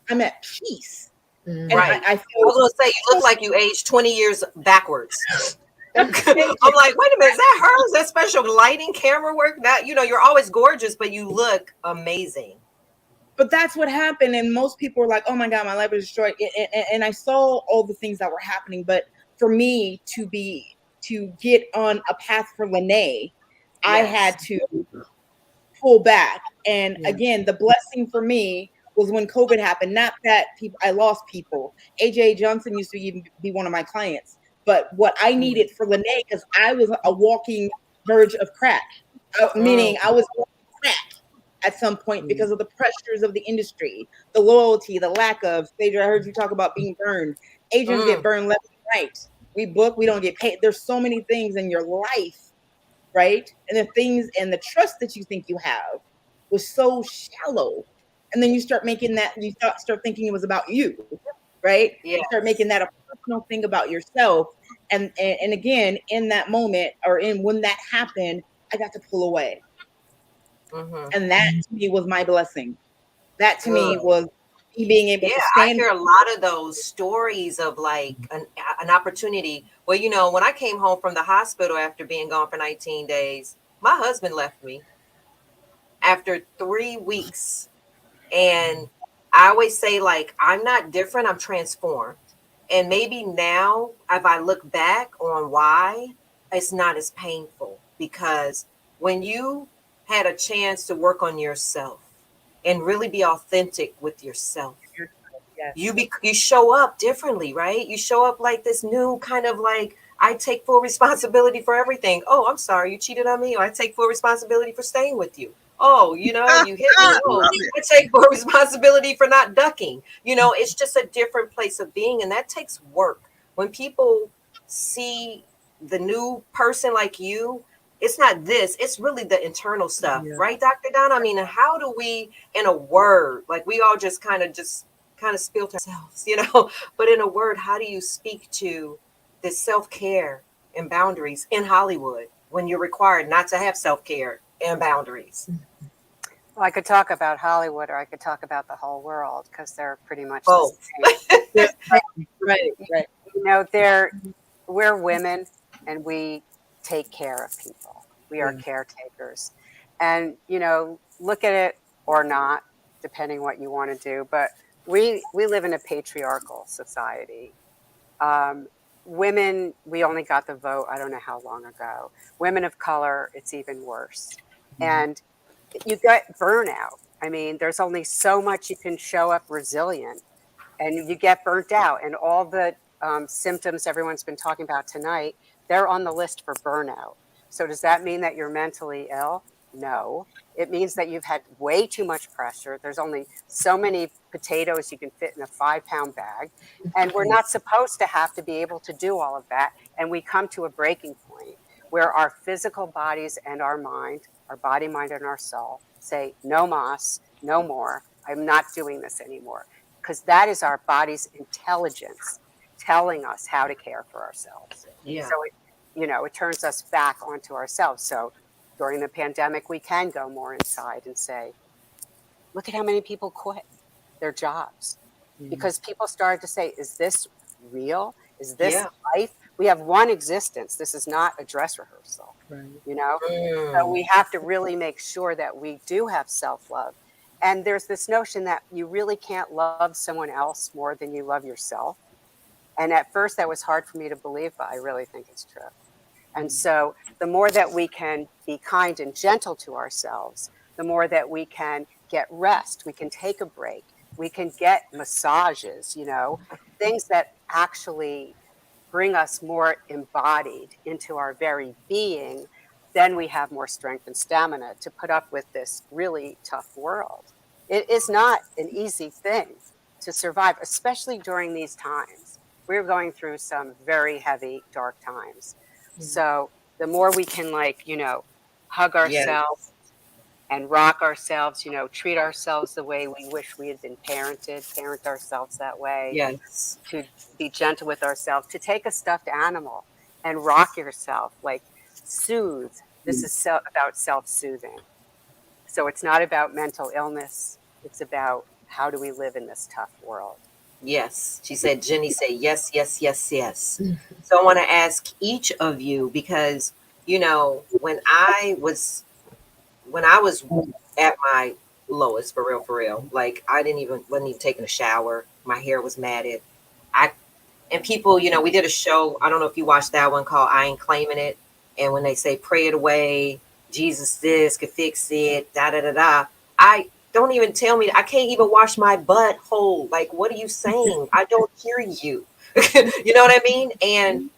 I'm at peace." And right. I feel. I was gonna say you look like you aged 20 years backwards. I'm like, wait a minute, is that her? Is that special lighting, camera work? That you're always gorgeous, but you look amazing. But that's what happened, and most people were like, "Oh my God, my life was destroyed." And I saw all the things that were happening, but for me to get on a path for Lene, I had to pull back. And again, the blessing for me was when COVID happened. Not that I lost people. AJ Johnson used to even be one of my clients. But what I needed for Lene, because I was a walking verge of crack, meaning I was walking crack at some point because of the pressures of the industry, the loyalty, the lack of. Phaedra, I heard you talk about being burned. Agents get burned left and right. We book, we don't get paid. There's so many things in your life, right? And the things and the trust that you think you have was so shallow. And then you start making that, you start thinking it was about you, right? Yeah. You start making that a personal thing about yourself. And again, in that moment when that happened, I got to pull away. And that to me was my blessing. That to me was me being able to stand. I hear a lot of those stories of like an opportunity. Well, when I came home from the hospital after being gone for 19 days, my husband left me after 3 weeks. And I always say, like, I'm not different, I'm transformed. And maybe now, if I look back on why, it's not as painful. Because when you had a chance to work on yourself and really be authentic with yourself, you show up differently, right? You show up like this new kind of like, I take full responsibility for everything. Oh, I'm sorry, you cheated on me. Or I take full responsibility for staying with you. Oh, you know, you hit me. Oh, Love I take responsibility for not ducking. You know, it's just a different place of being, and that takes work. When people see the new person like you, it's not this, it's really the internal stuff, Yeah. right, Dr. Don? I mean, how do we, in a word, like we all just kind of spilt ourselves, you know, but in a word, how do you speak to this self-care and boundaries in Hollywood when you're required not to have self-care and boundaries? Well, I could talk about Hollywood, or I could talk about the whole world, because they're pretty much the Both. same. Right. You know, we're women, and we take care of people. We are Yeah. caretakers, and you know, look at it or not, depending what you want to do. But we live in a patriarchal society. Um, Women, we only got the vote, I don't know how long ago. Women of color, it's even worse. And you get burnout. I mean, there's only so much you can show up resilient, and you get burnt out. And all the symptoms everyone's been talking about tonight, they're on the list for burnout. So does that mean that you're mentally ill? No. It means that you've had way too much pressure. There's only so many potatoes you can fit in a 5-pound bag. And we're not supposed to have to be able to do all of that. And we come to a breaking point where our physical bodies and our mind, our body, mind, and our soul say, no mas, no more. I'm not doing this anymore. Because that is our body's intelligence telling us how to care for ourselves. Yeah. So it turns us back onto ourselves. So during the pandemic, we can go more inside and say, look at how many people quit their jobs. Because people started to say, is this real? Is this life? We have one existence. This is not a dress rehearsal, Right. you know? So we have to really make sure that we do have self-love. And there's this notion that you really can't love someone else more than you love yourself. And at first that was hard for me to believe, but I really think it's true. And so the more that we can be kind and gentle to ourselves, the more that we can get rest, we can take a break, we can get massages, you know, things that actually bring us more embodied into our very being, then we have more strength and stamina to put up with this really tough world. It is not an easy thing to survive, especially during these times. We're going through some very heavy, dark times. So the more we can, hug ourselves and rock ourselves, treat ourselves the way we wish we had been parented, parent ourselves that way, Yes. to be gentle with ourselves, to take a stuffed animal and rock yourself, soothe. This is about self-soothing. So it's not about mental illness. It's about how do we live in this tough world. Yes. She said, Jenny said, yes, yes, yes, yes. So I want to ask each of you, because, when I was at my lowest, for real, like wasn't even taking a shower. My hair was matted. And people, we did a show. I don't know if you watched that one called I Ain't Claiming It. And when they say pray it away, Jesus this could fix it, da da da da. I don't even tell me. I can't even wash my butthole. Like, what are you saying? I don't hear you. You know what I mean? And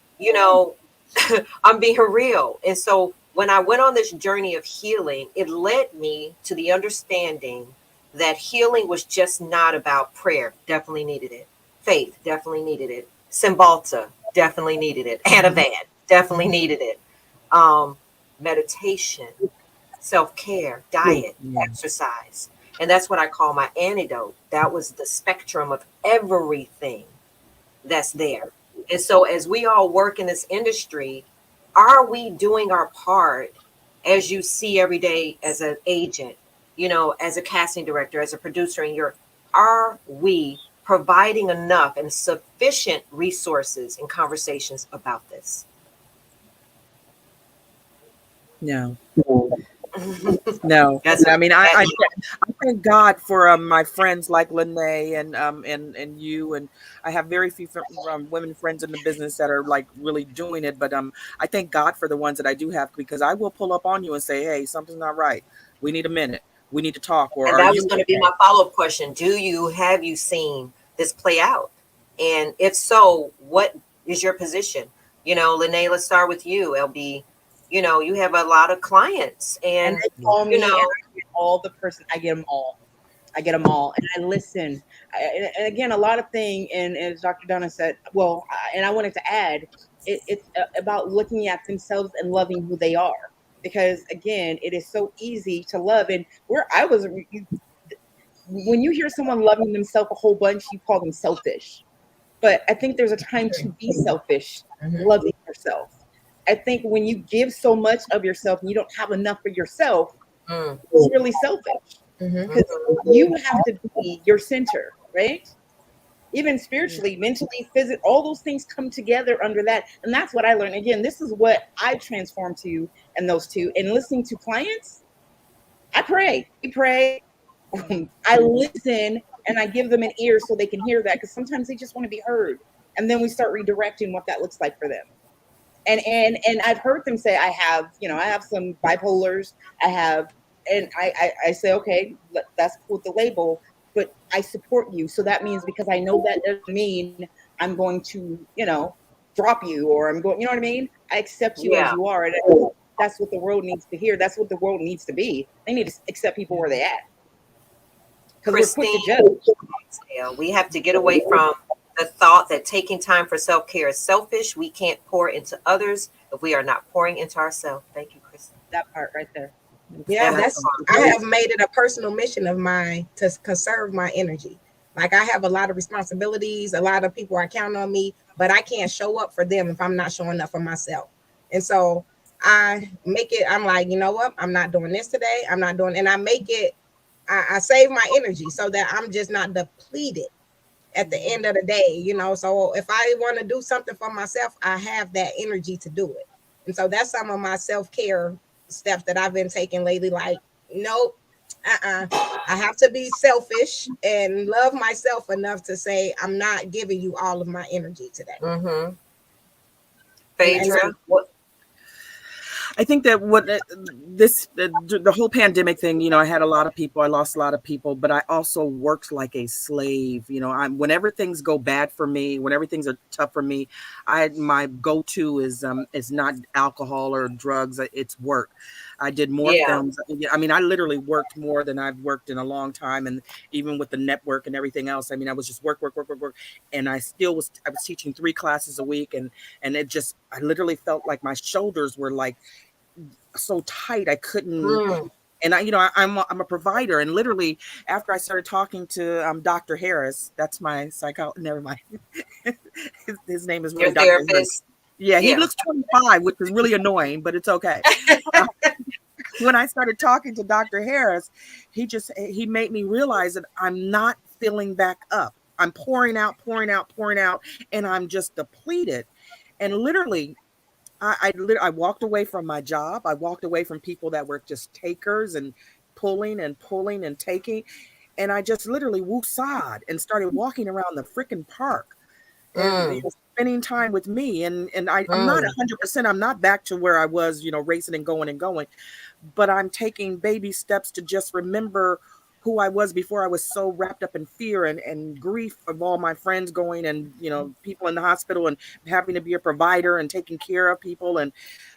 I'm being real. And so when I went on this journey of healing, it led me to the understanding that healing was just not about prayer. Definitely needed it. Faith, definitely needed it. Cymbalta, definitely needed it. Ativan, definitely needed it. Meditation, self-care, diet, exercise. And that's what I call my antidote. That was the spectrum of everything that's there. And so as we all work in this industry, are we doing our part, as you see every day as an agent, as a casting director, as a producer, are we providing enough and sufficient resources and conversations about this? No. No. I mean, I thank God for my friends like Lene and you, and I have very few women friends in the business that are really doing it. But I thank God for the ones that I do have, because I will pull up on you and say, hey, something's not right. We need a minute. We need to talk. And that was going to be my follow-up question. Have you seen this play out? And if so, what is your position? Lene, let's start with you, LB. you know, you have a lot of clients, And and they call me, you and know, I get all the person. I get them all. I get them all, and I listen. And again, a lot of thing, and as Dr. Donna said, well, and I wanted to add, it's about looking at themselves and loving who they are, because again, it is so easy to love. And where I was, when you hear someone loving themselves a whole bunch, you call them selfish. But I think there's a time to be selfish, Mhm. loving yourself. I think when you give so much of yourself and you don't have enough for yourself, mm, it's really selfish, Mhm. because you have to be your center, right? Even spiritually, mentally, physically, all those things come together under that. And that's what I learned. Again, this is what I transformed to, and those two. And listening to clients, I pray. We pray. I listen, and I give them an ear so they can hear that, because sometimes they just want to be heard. And then we start redirecting what that looks like for them. And I've heard them say, I have, I have some bipolars. I have, and I say, okay, that's cool with the label, but I support you. So that means, because I know that doesn't mean I'm going to, drop you, or I'm going, you know what I mean? I accept you as yeah, you are. And that's what the world needs to hear. That's what the world needs to be. They need to accept people where they at, because we're quick to Christine, judge. yeah, we have to get away from the thought that taking time for self-care is selfish. We can't pour into others if we are not pouring into ourselves. Thank you, Christine. That part right there. Yeah, And that's I have made it a personal mission of mine to conserve my energy. Like, I have a lot of responsibilities, a lot of people are counting on me, but I can't show up for them if I'm not showing up for myself. And so I make it, I'm like, you know what? I'm not doing this today. I'm not doing, and I make it, I save my energy so that I'm just not depleted at the end of the day, So if I want to do something for myself, I have that energy to do it. And so that's some of my self-care steps that I've been taking lately. Like, nope, I have to be selfish and love myself enough to say, I'm not giving you all of my energy today. mm-hmm. And so, Phaedra, what? I think that the whole pandemic thing, I had a lot of people, I lost a lot of people, but I also worked like a slave. Whenever things go bad for me, whenever things are tough for me, my go-to is not alcohol or drugs, it's work. I did more Yeah, films. I mean, I literally worked more than I've worked in a long time, and even with the network and everything else, I mean, I was just work, and I was teaching 3 classes a week, and I literally felt like my shoulders were like so tight I couldn't. mm, And I'm a provider, and literally after I started talking to Dr. Harris, that's my psychologist. Never mind, his name is your really Dr. Harris. therapist. Yeah, he Yeah, looks 25, which is really annoying, but it's okay. When I started talking to Dr. Harris, he made me realize that I'm not filling back up. I'm pouring out, and I'm just depleted. And literally, I walked away from my job. I walked away from people that were just takers and pulling and taking. And I just literally woosad and started walking around the freaking park and mm, spending time with me. And I'm not mm, 100%. I'm not back to where I was, racing and going, but I'm taking baby steps to just remember who I was before I was so wrapped up in fear and grief of all my friends going and, people in the hospital and having to be a provider and taking care of people. And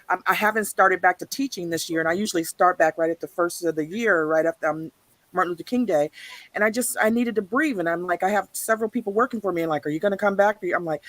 I haven't started back to teaching this year. And I usually start back right at the first of the year, right after Martin Luther King Day. And I needed to breathe. And I'm like, I have several people working for me. And like, are you going to come back? I'm like,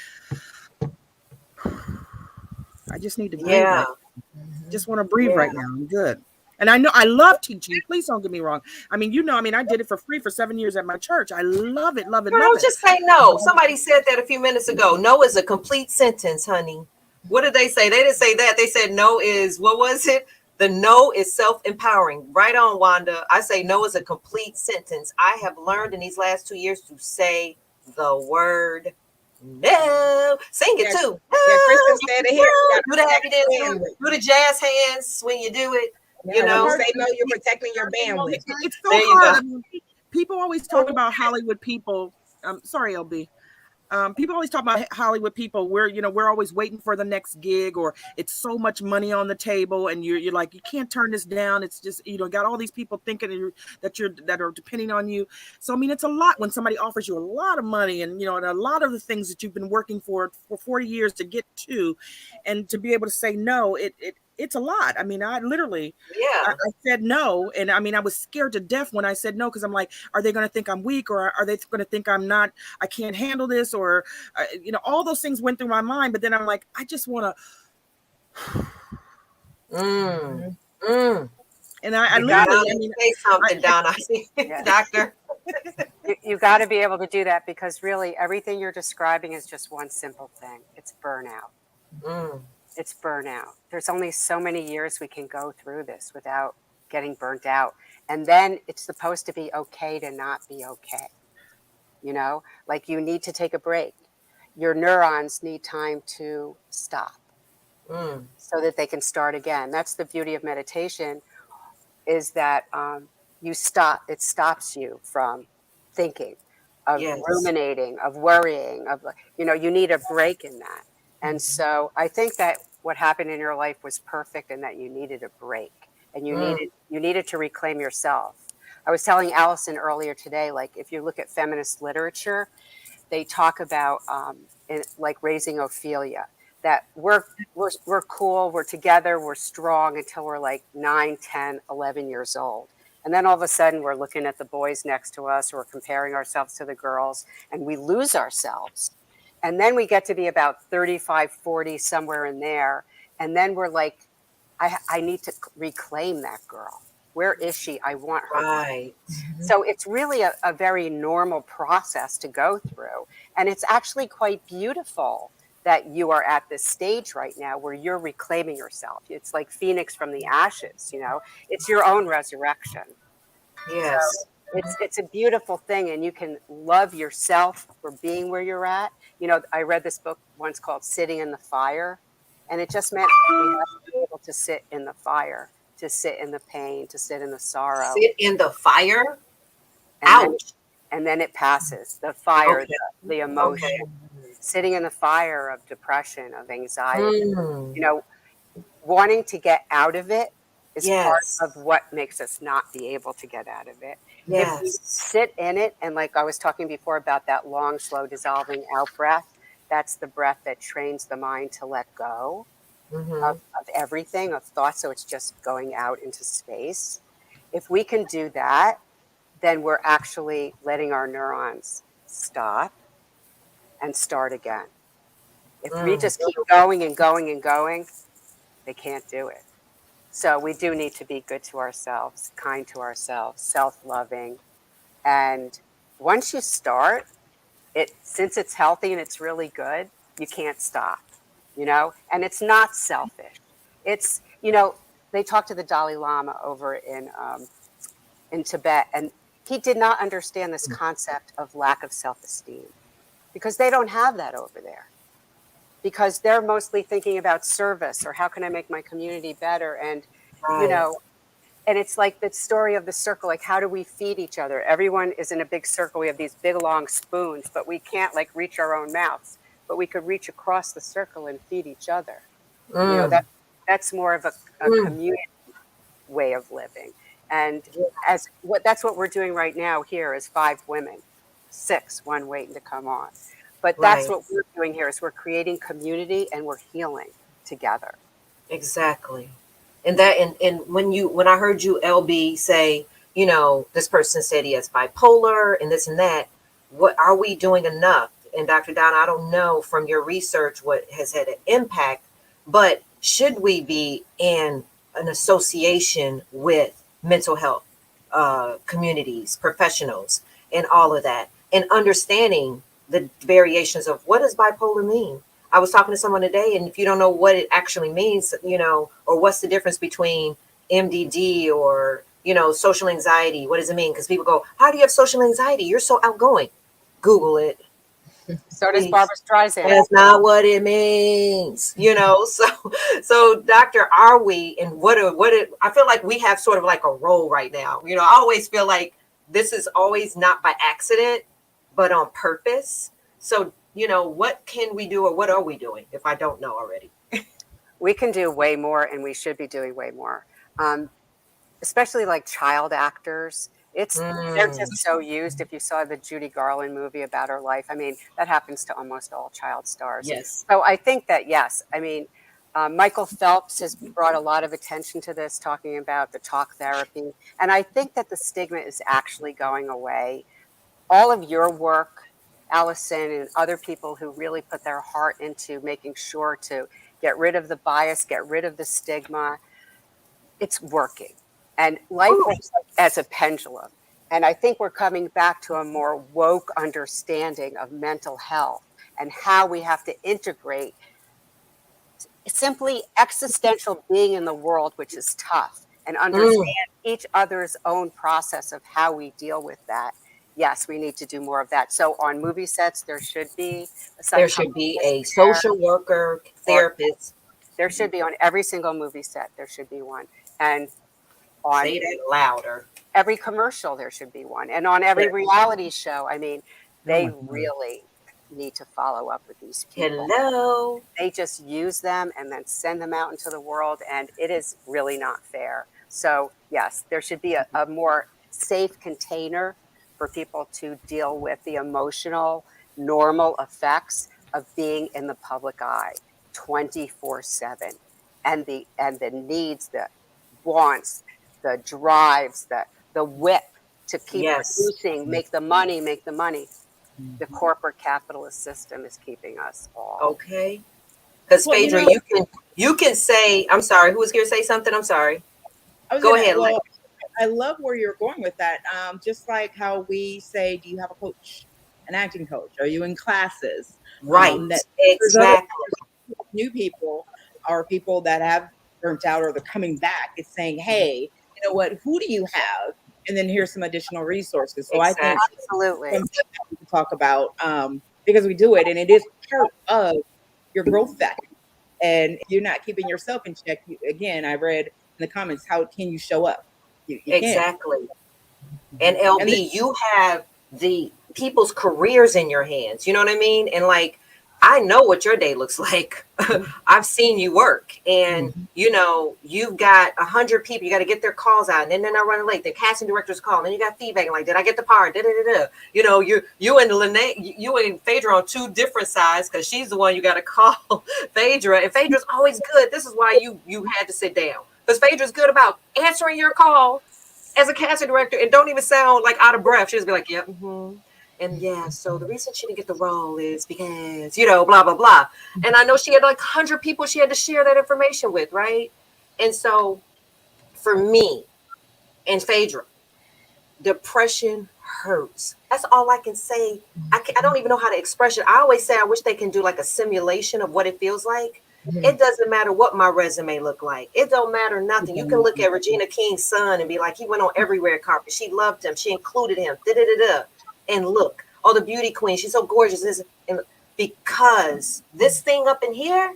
I just need to breathe yeah, right now. Just want to breathe yeah. right now. I'm good. And I know I love teaching. Please don't get me wrong. I mean, I did it for free for 7 years at my church. I love it, love it, love Girl, it. just say no. Somebody said that a few minutes ago. No is a complete sentence, honey. What did they say? They didn't say that. They said no is, what was it? The no is self-empowering. Right on, Wanda. I say no is a complete sentence. I have learned in these last 2 years to say the word no. Sing it yeah, too. yeah, Kristen said it here. You Do the gotta happy protect dance. your bandwidth. Do the jazz hands when you do it. Yeah, when know, you say no, you're protecting your bandwidth. It's so There you hard. go. I mean, people always talk about Hollywood people. Sorry, LB. People always talk about Hollywood people. We're always waiting for the next gig, or it's so much money on the table, and you're like, you can't turn this down. It's just got all these people thinking that are depending on you. So I mean, it's a lot when somebody offers you a lot of money, and and a lot of the things that you've been working for 40 years to get to, and to be able to say no, it's a lot. I mean, I literally, Yeah. I said no. And I mean, I was scared to death when I said no, because I'm like, are they going to think I'm weak, or are they going to think I can't handle this, or, all those things went through my mind. But then I'm like, I just want to, Mm. Mm. and I You got literally, Donna, I mean, say something, I, Donna. yeah. Doctor. You got to be able to do that, because really everything you're describing is just one simple thing. It's burnout. Mm. It's burnout. There's only so many years we can go through this without getting burnt out. And then it's supposed to be okay to not be okay. Like you need to take a break. Your neurons need time to stop Mm. so that they can start again. That's the beauty of meditation, is that you stop. It stops you from thinking, of Yes. ruminating, of worrying, you need a break in that. And so I think that what happened in your life was perfect, and that you needed a break, and Mm. you needed to reclaim yourself. I was telling Allison earlier today, like if you look at feminist literature, they talk about like raising Ophelia, that we're cool, we're together, we're strong until we're like 9, 10, 11 years old. And then all of a sudden we're looking at the boys next to us, or we're comparing ourselves to the girls, and we lose ourselves. And then we get to be about 35, 40, somewhere in there. And then we're like, I need to reclaim that girl. Where is she? I want her. Right. So it's really a very normal process to go through. And it's actually quite beautiful that you are at this stage right now where you're reclaiming yourself. It's like Phoenix from the ashes, it's your own resurrection. Yes. So it's a beautiful thing, and you can love yourself for being where you're at. I read this book once called Sitting in the Fire, and it just meant we have to be able to sit in the fire, to sit in the pain, to sit in the sorrow. Sit in the fire. And Ouch. then it passes. The fire, Okay. the emotion, Okay. sitting in the fire of depression, of anxiety, Mm. wanting to get out of it is Yes. part of what makes us not be able to get out of it. If we Yes. sit in it, and like I was talking before about that long, slow dissolving out breath, that's the breath that trains the mind to let go Mhm. of everything, of thoughts, so it's just going out into space. If we can do that, then we're actually letting our neurons stop and start again. If we just keep going and going and going, they can't do it. So we do need to be good to ourselves, kind to ourselves, self-loving. And once you start, since it's healthy and it's really good, you can't stop, and it's not selfish. It's, they talked to the Dalai Lama over in Tibet, and he did not understand this concept of lack of self-esteem, because they don't have that over there, because they're mostly thinking about service, or how can I make my community better. And, Right. and it's like the story of the circle, like how do we feed each other? Everyone is in a big circle. We have these big long spoons, but we can't like reach our own mouths, but we could reach across the circle and feed each other. That's more of a community way of living. And that's what we're doing right now here is 5 women, 6, one waiting to come on. But that's Right. what we're doing here, is we're creating community and we're healing together. Exactly. And when I heard you, LB, say, this person said he has bipolar and this and that, what are we doing enough? And Dr. Donna, I don't know from your research what has had an impact, but should we be in an association with mental health communities, professionals, and all of that, and understanding the variations of what does bipolar mean? I was talking to someone today, and if you don't know what it actually means, or what's the difference between MDD or, social anxiety, what does it mean? Because people go, how do you have social anxiety? You're so outgoing. Google it. So does Please. Barbara Streisand. That's not what it means, So doctor, are we, and I feel like we have sort of like a role right now. I always feel like this is always not by accident, but on purpose. So, what can we do, or what are we doing if I don't know already? We can do way more, and we should be doing way more. Especially like child actors. They're just so used. If you saw the Judy Garland movie about her life, I mean, that happens to almost all child stars. Yes. So I think that, yes, I mean, Michael Phelps has brought a lot of attention to this, talking about the talk therapy. And I think that the stigma is actually going away. All of your work, Allison, and other people who really put their heart into making sure to get rid of the bias, get rid of the stigma, it's working. And life works as a pendulum. And I think we're coming back to a more woke understanding of mental health and how we have to integrate simply existential being in the world, which is tough, and understand each other's own process of how we deal with that. Yes, we need to do more of that. So on movie sets, there should be a social worker, therapist. There should be on every single movie set. There should be one, and on Say that louder. every commercial there should be one, and on every reality show. I mean, they really need to follow up with these people. Hello. They just use them and then send them out into the world, and it is really not fair. So yes, there should be a more safe container for people to deal with the emotional, normal effects of being in the public eye 24/7, and the needs, the wants, the drives, the whip to keep producing, make the money. The corporate capitalist system is keeping us all. Okay. Because Phaedra, you can say, I'm sorry, who was here to say something? I'm sorry. Go ahead. Well, I love where you're going with that. Just like how we say, do you have a coach, an acting coach? Are you in classes? Right. Exactly. New people are people that have burnt out or they're coming back. It's saying, hey, you know what? Who do you have? And then here's some additional resources. So I think absolutely we can talk about because we do it, and it is part of your growth factor. And if you're not keeping yourself in check, again, I read in the comments, how can you show up? You exactly. And LB, you have the people's careers in your hands. You know what I mean? And like, I know what your day looks like. I've seen you work, and you know, you've got 100 people. You got to get their calls out, and then they're not running late. The casting director's calling, and you got feedback. And like, did I get the part? You know, you and Lene, you and Phaedra on two different sides, because she's the one you got to call Phaedra, and Phaedra's always good. This is why you had to sit down, because Phaedra's good about answering your call as a casting director, and don't even sound like out of breath. She'll just be like, yep. And yeah, so the reason she didn't get the role is because, you know, blah, blah, blah. And I know she had like 100 people she had to share that information with, right? And so for me and Phaedra, depression hurts. That's all I can say. I don't even know how to express it. I always say I wish they can do like a simulation of what it feels like. It doesn't matter what my resume look like. It don't matter nothing. You can look at Regina King's son and be like, he went on every red carpet. She loved him. She included him. And look, oh, the beauty queen, she's so gorgeous. And because this thing up in here,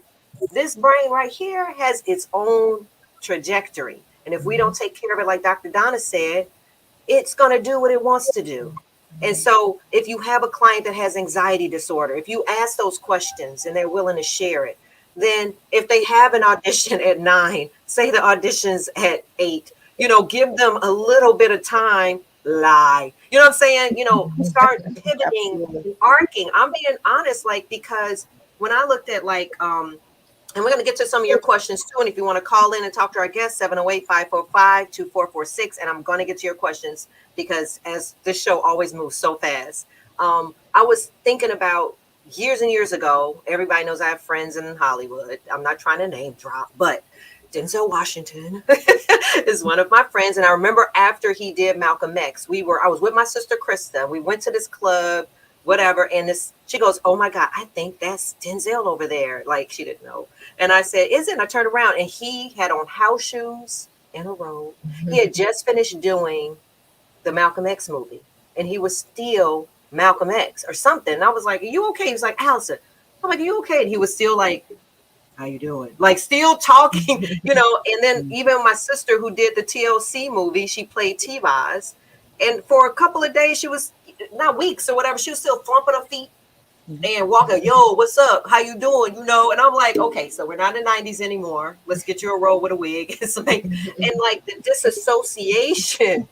this brain right here has its own trajectory. And if we don't take care of it, like Dr. Donna said, it's going to do what it wants to do. And so if you have a client that has anxiety disorder, if you ask those questions and they're willing to share it, then if they have an audition at 9, say the audition's at 8, you know, give them a little bit of time. Lie. You know what I'm saying? You know, start pivoting, arcing. I'm being honest, like, because when I looked at like, and we're going to get to some of your questions too. And if you want to call in and talk to our guest, 708-545-2446. And I'm going to get to your questions because as this show always moves so fast. I was thinking about years and years ago, everybody knows I have friends in Hollywood. I'm not trying to name drop, but Denzel Washington is one of my friends. And I remember after he did Malcolm X, I was with my sister, Krista. We went to this club, whatever. And she goes, oh my God, I think that's Denzel over there. Like, she didn't know. And I said, is it? And I turned around and he had on house shoes and a robe. He had just finished doing the Malcolm X movie and he was still Malcolm X or something. And I was like, are you okay? He was like, Allison. I'm like, are you okay? And he was still like, how you doing? Like still talking, you know. And then even my sister who did the TLC movie, she played T-Boz. And for a couple of days, she was, not weeks or whatever, she was still thumping her feet and walking, yo, what's up? How you doing? You know, and I'm like, okay, so we're not in the 90s anymore. Let's get you a role with a wig. It's like, and like the disassociation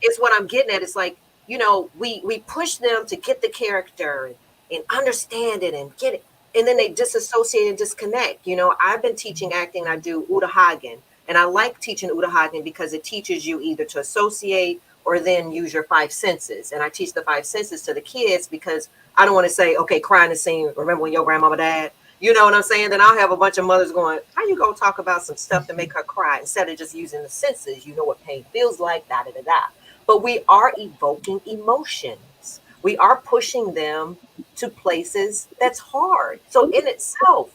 is what I'm getting at. It's like, you know, we push them to get the character and understand it and get it. and then they disassociate and disconnect. You know, I've been teaching acting. I do Uta Hagen, and I like teaching Uta Hagen because it teaches you either to associate or then use your five senses. And I teach the five senses to the kids because I don't want to say, okay, cry in the scene. Remember when your grandmama died? You know what I'm saying? Then I'll have a bunch of mothers going, how you gonna talk about some stuff to make her cry instead of just using the senses? You know what pain feels like, da da da da. But we are evoking emotions. We are pushing them to places that's hard. So in itself,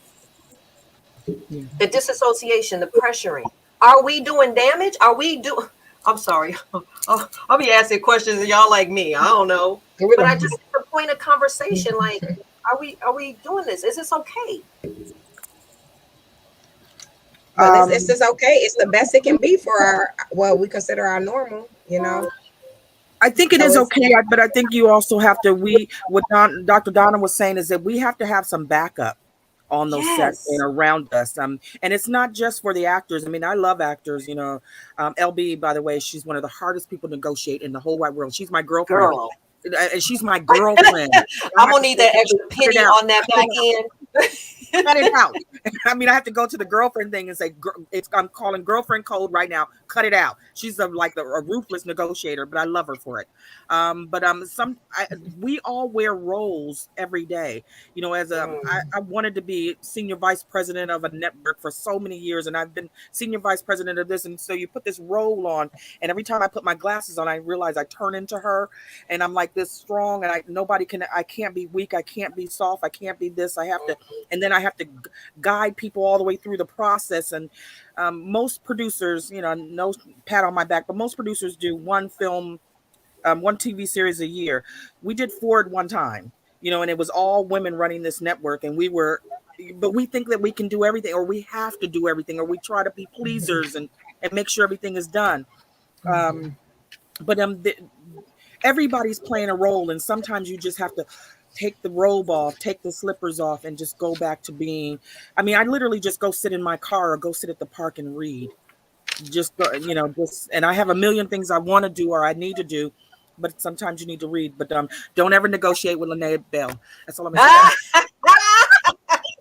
the disassociation, the pressuring, are we doing damage? Are we doing? I'm sorry. I'll be asking questions and y'all like me. I don't know. But I just the point of conversation, like, are we doing this? Is this okay? Well, it's just okay. It's the best it can be for our what we consider our normal, you know. I think it is okay, but I think you also have to. What Dr. Donna was saying is that we have to have some backup on those sets and around us. And it's not just for the actors. I mean, I love actors. You know, LB, by the way, she's one of the hardest people to negotiate in the whole wide world. She's my girlfriend. And she's my girlfriend. I'm gonna need that extra penny on that back end. Cut it out. I mean, I have to go to the girlfriend thing and say, I'm calling girlfriend code right now. Cut it out. She's a ruthless negotiator, but I love her for it. We all wear roles every day. You know, I wanted to be senior vice president of a network for so many years, and I've been senior vice president of this. And so you put this role on, and every time I put my glasses on, I realize I turn into her, and I'm like this strong, and I can't be weak. I can't be soft. I can't be this. And then I have to guide people all the way through the process. And most producers, you know, no pat on my back, but most producers do one film, one TV series a year. We did 4 at one time, you know, and it was all women running this network. And but we think that we can do everything, or we have to do everything, or we try to be pleasers and make sure everything is done. Everybody's playing a role, and sometimes you just have to take the robe off, take the slippers off, and just go back to being. I mean, I literally just go sit in my car or go sit at the park and read. And I have a million things I want to do or I need to do, but sometimes you need to read. But don't ever negotiate with Lene Bell. That's all I'm saying.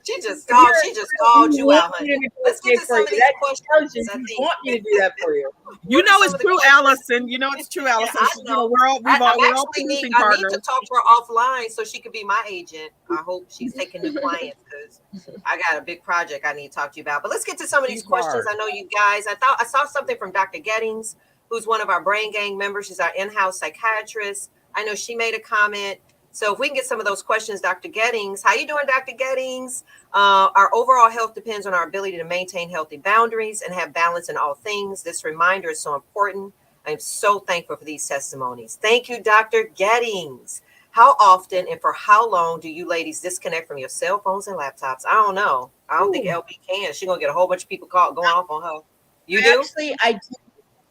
She just called you out, honey. Let's get to some of these questions. You want me to do that for you? You know it's true, Allison. You know it's true, Allison. Yeah, I know. We're all I need to talk to her offline so she could be my agent. I hope she's taking new clients because I got a big project I need to talk to you about. But let's get to some of these questions. I know you guys. I saw something from Dr. Gettings, who's one of our Brain Gang members. She's our in-house psychiatrist. I know she made a comment. So if we can get some of those questions, Dr. Gettings, how you doing, Dr. Gettings? Our overall health depends on our ability to maintain healthy boundaries and have balance in all things. This reminder is so important. I'm so thankful for these testimonies. Thank you, Dr. Gettings. How often and for how long do you ladies disconnect from your cell phones and laptops? I don't know. I don't think LB can. She's going to get a whole bunch of people going off on her. You do? Actually,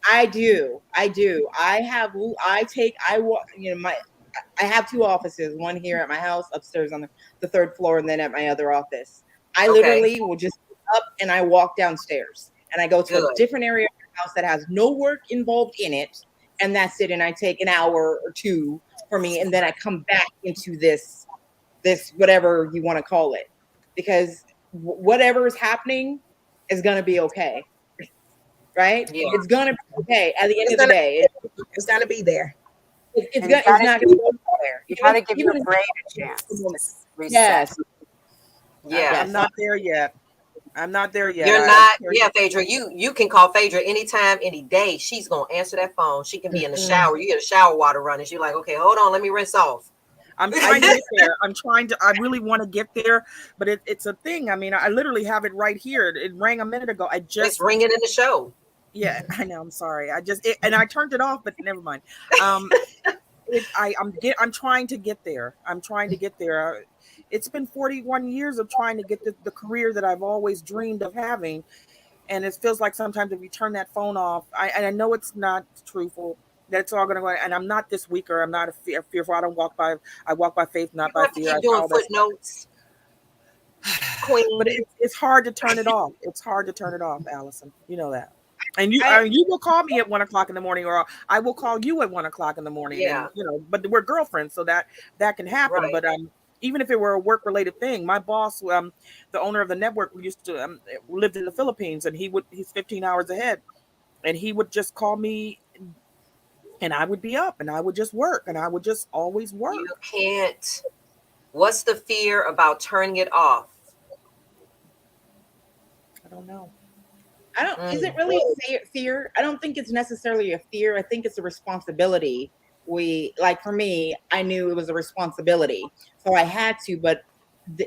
I do. I have 2 offices, one here at my house, upstairs on the 3rd floor, and then at my other office. I literally will just get up and I walk downstairs and I go to a different area of the house that has no work involved in it. And that's it. And I take an hour or 2 for me. And then I come back into this whatever you want to call it, because whatever is happening is going to be okay. Right? Yeah. It's going to be okay. At the end of the day, it's going to be there. It's not going to go there. You got to give your brain a chance. Yes. Yeah. I'm not there yet. You're not. Yeah, Phaedra. You can call Phaedra anytime, any day. She's going to answer that phone. She can be in the shower. You get a shower water running. You're like, okay, hold on. Let me rinse off. I'm trying to get there. I really want to get there, but it's a thing. I mean, I literally have it right here. It rang a minute ago. It's ringing in the show. Yeah, I know. I'm sorry. I turned it off, but never mind. I'm trying to get there. It's been 41 years of trying to get the career that I've always dreamed of having, and it feels like sometimes if you turn that phone off, I know it's not truthful. That's all going to go. And I'm not this weak, or I'm not fearful. I walk by faith, not by fear. Keep doing footnotes. Queen. But it's hard to turn it off. It's hard to turn it off, Allison. You know that. And you will call me at 1 o'clock in the morning, or I will call you at 1 o'clock in the morning. Yeah. And, but we're girlfriends, so that can happen. Right. But even if it were a work related thing. My boss, the owner of the network, used to lived in the Philippines, and he's 15 hours ahead, and he would just call me, and I would be up, and I would just work, and I would just always work. You can't. What's the fear about turning it off? I don't know. Is it really fear? I don't think it's necessarily a fear. I think it's a responsibility. For me, I knew it was a responsibility. So I had to, but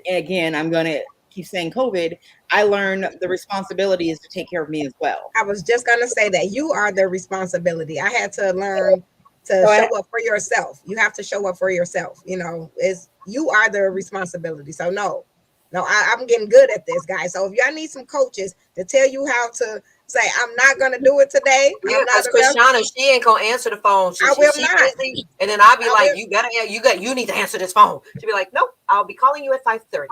again, I'm going to keep saying COVID. I learned the responsibility is to take care of me as well. I was just going to say that you are the responsibility. I had to learn to show up for yourself. You have to show up for yourself. You know, you are the responsibility. So no, I'm getting good at this, guys. So if y'all need some coaches to tell you how to say, I'm not going to do it today. Yeah, because Krishana, she ain't going to answer the phone. I will not. Busy. And then I'll be like, you need to answer this phone. She'll be like, nope, I'll be calling you at 5:30.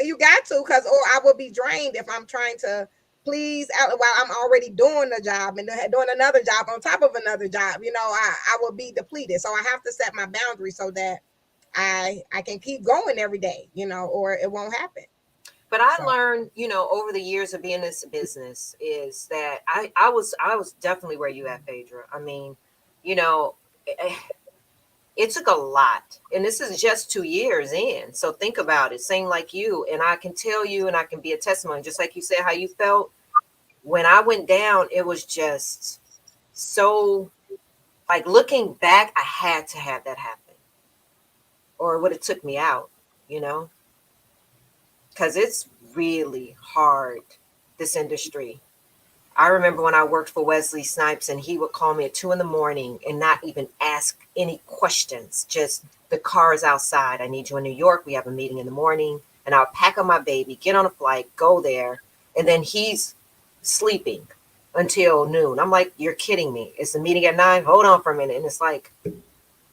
You got to, because I will be drained if I'm trying to please out while I'm already doing the job and doing another job on top of another job. You know, I will be depleted. So I have to set my boundaries so that I can keep going every day, you know, or it won't happen. But I learned, you know, over the years of being in this business is that I was definitely where you at, Phaedra. I mean, you know, it took a lot, and this is just 2 years in. So think about it. Same like you, and I can tell you, and I can be a testimony, just like you said, how you felt when I went down. It was just so, like, looking back, I had to have that happen, or it would have took me out, you know, because it's really hard, this industry. I remember when I worked for Wesley Snipes, and he would call me at 2 a.m. and not even ask any questions. Just, the car is outside. I need you in New York. We have a meeting in the morning. And I'll pack up my baby, get on a flight, go there. And then he's sleeping until noon. I'm like, you're kidding me. It's the meeting at 9. Hold on for a minute. And it's like,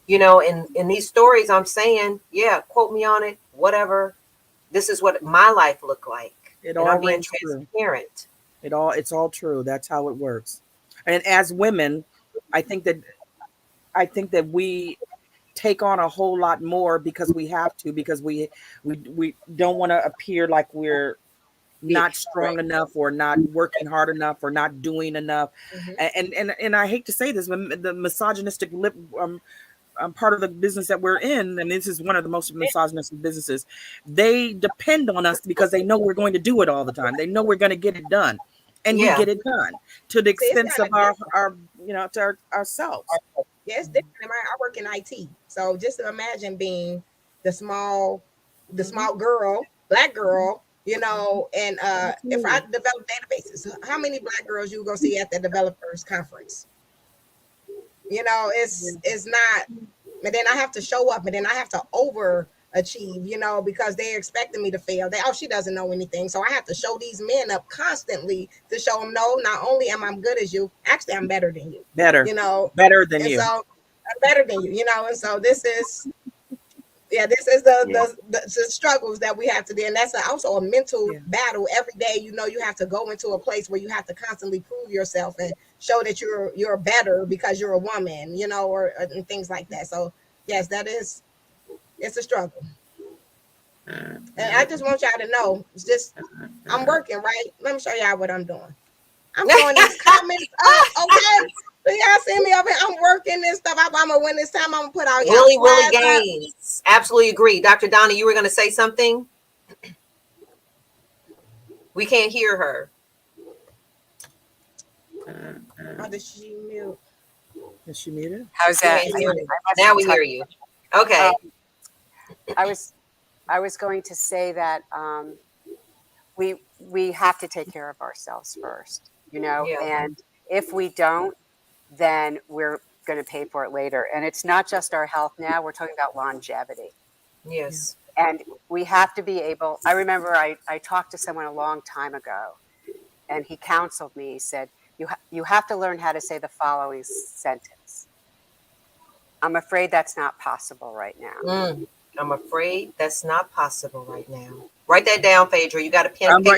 you know, in these stories, I'm saying, yeah, quote me on it, whatever. This is what my life looked like. I'm being transparent. It's all true. That's how it works. And as women, I think that we take on a whole lot more because we have to, because we don't want to appear like we're not strong enough, or not working hard enough, or not doing enough. Mm-hmm. And I hate to say this, but the misogynistic part of the business that we're in, and this is one of the most misogynistic businesses, they depend on us because they know we're going to do it all the time. They know we're going to get it done. And we get it done to the expense of our you know, to ourselves. Yes, different. I work in IT, so just imagine being the small girl, Black girl, you know. And if I develop databases, how many Black girls you gonna see at the developers conference? You know, it's not. And then I have to show up, and then I have to overachieve, you know, because they're expecting me to fail. She doesn't know anything. So I have to show these men up constantly to show them, no, not only am I good as you, actually I'm better than you. You know, better than you. So I'm better than you, you know. And so this is the struggles that we have to do. And that's also a mental battle every day. You know, you have to go into a place where you have to constantly prove yourself and show that you're better because you're a woman, you know, or and things like that. So yes, it's a struggle. And I just want y'all to know, it's just, I'm working, right? Let me show y'all what I'm doing. I'm throwing these comments up, okay? So y'all see me over here, I'm working and stuff. I'm gonna win this time. I'm gonna put out Willie Gaines. Absolutely agree. Dr. Donna, you were gonna say something? We can't hear her. Oh, did she mute? Is she muted? How's that? Now we hear you. Okay. I was going to say that we have to take care of ourselves first, you know, and if we don't, then we're going to pay for it later. And it's not just our health now, we're talking about longevity. Yes. And we have to be able, I remember I talked to someone a long time ago, and he counseled me. He said, you have to learn how to say the following sentence. I'm afraid that's not possible right now. I'm afraid that's not possible right now. Write that down, Phaedra. You got a pen and paper?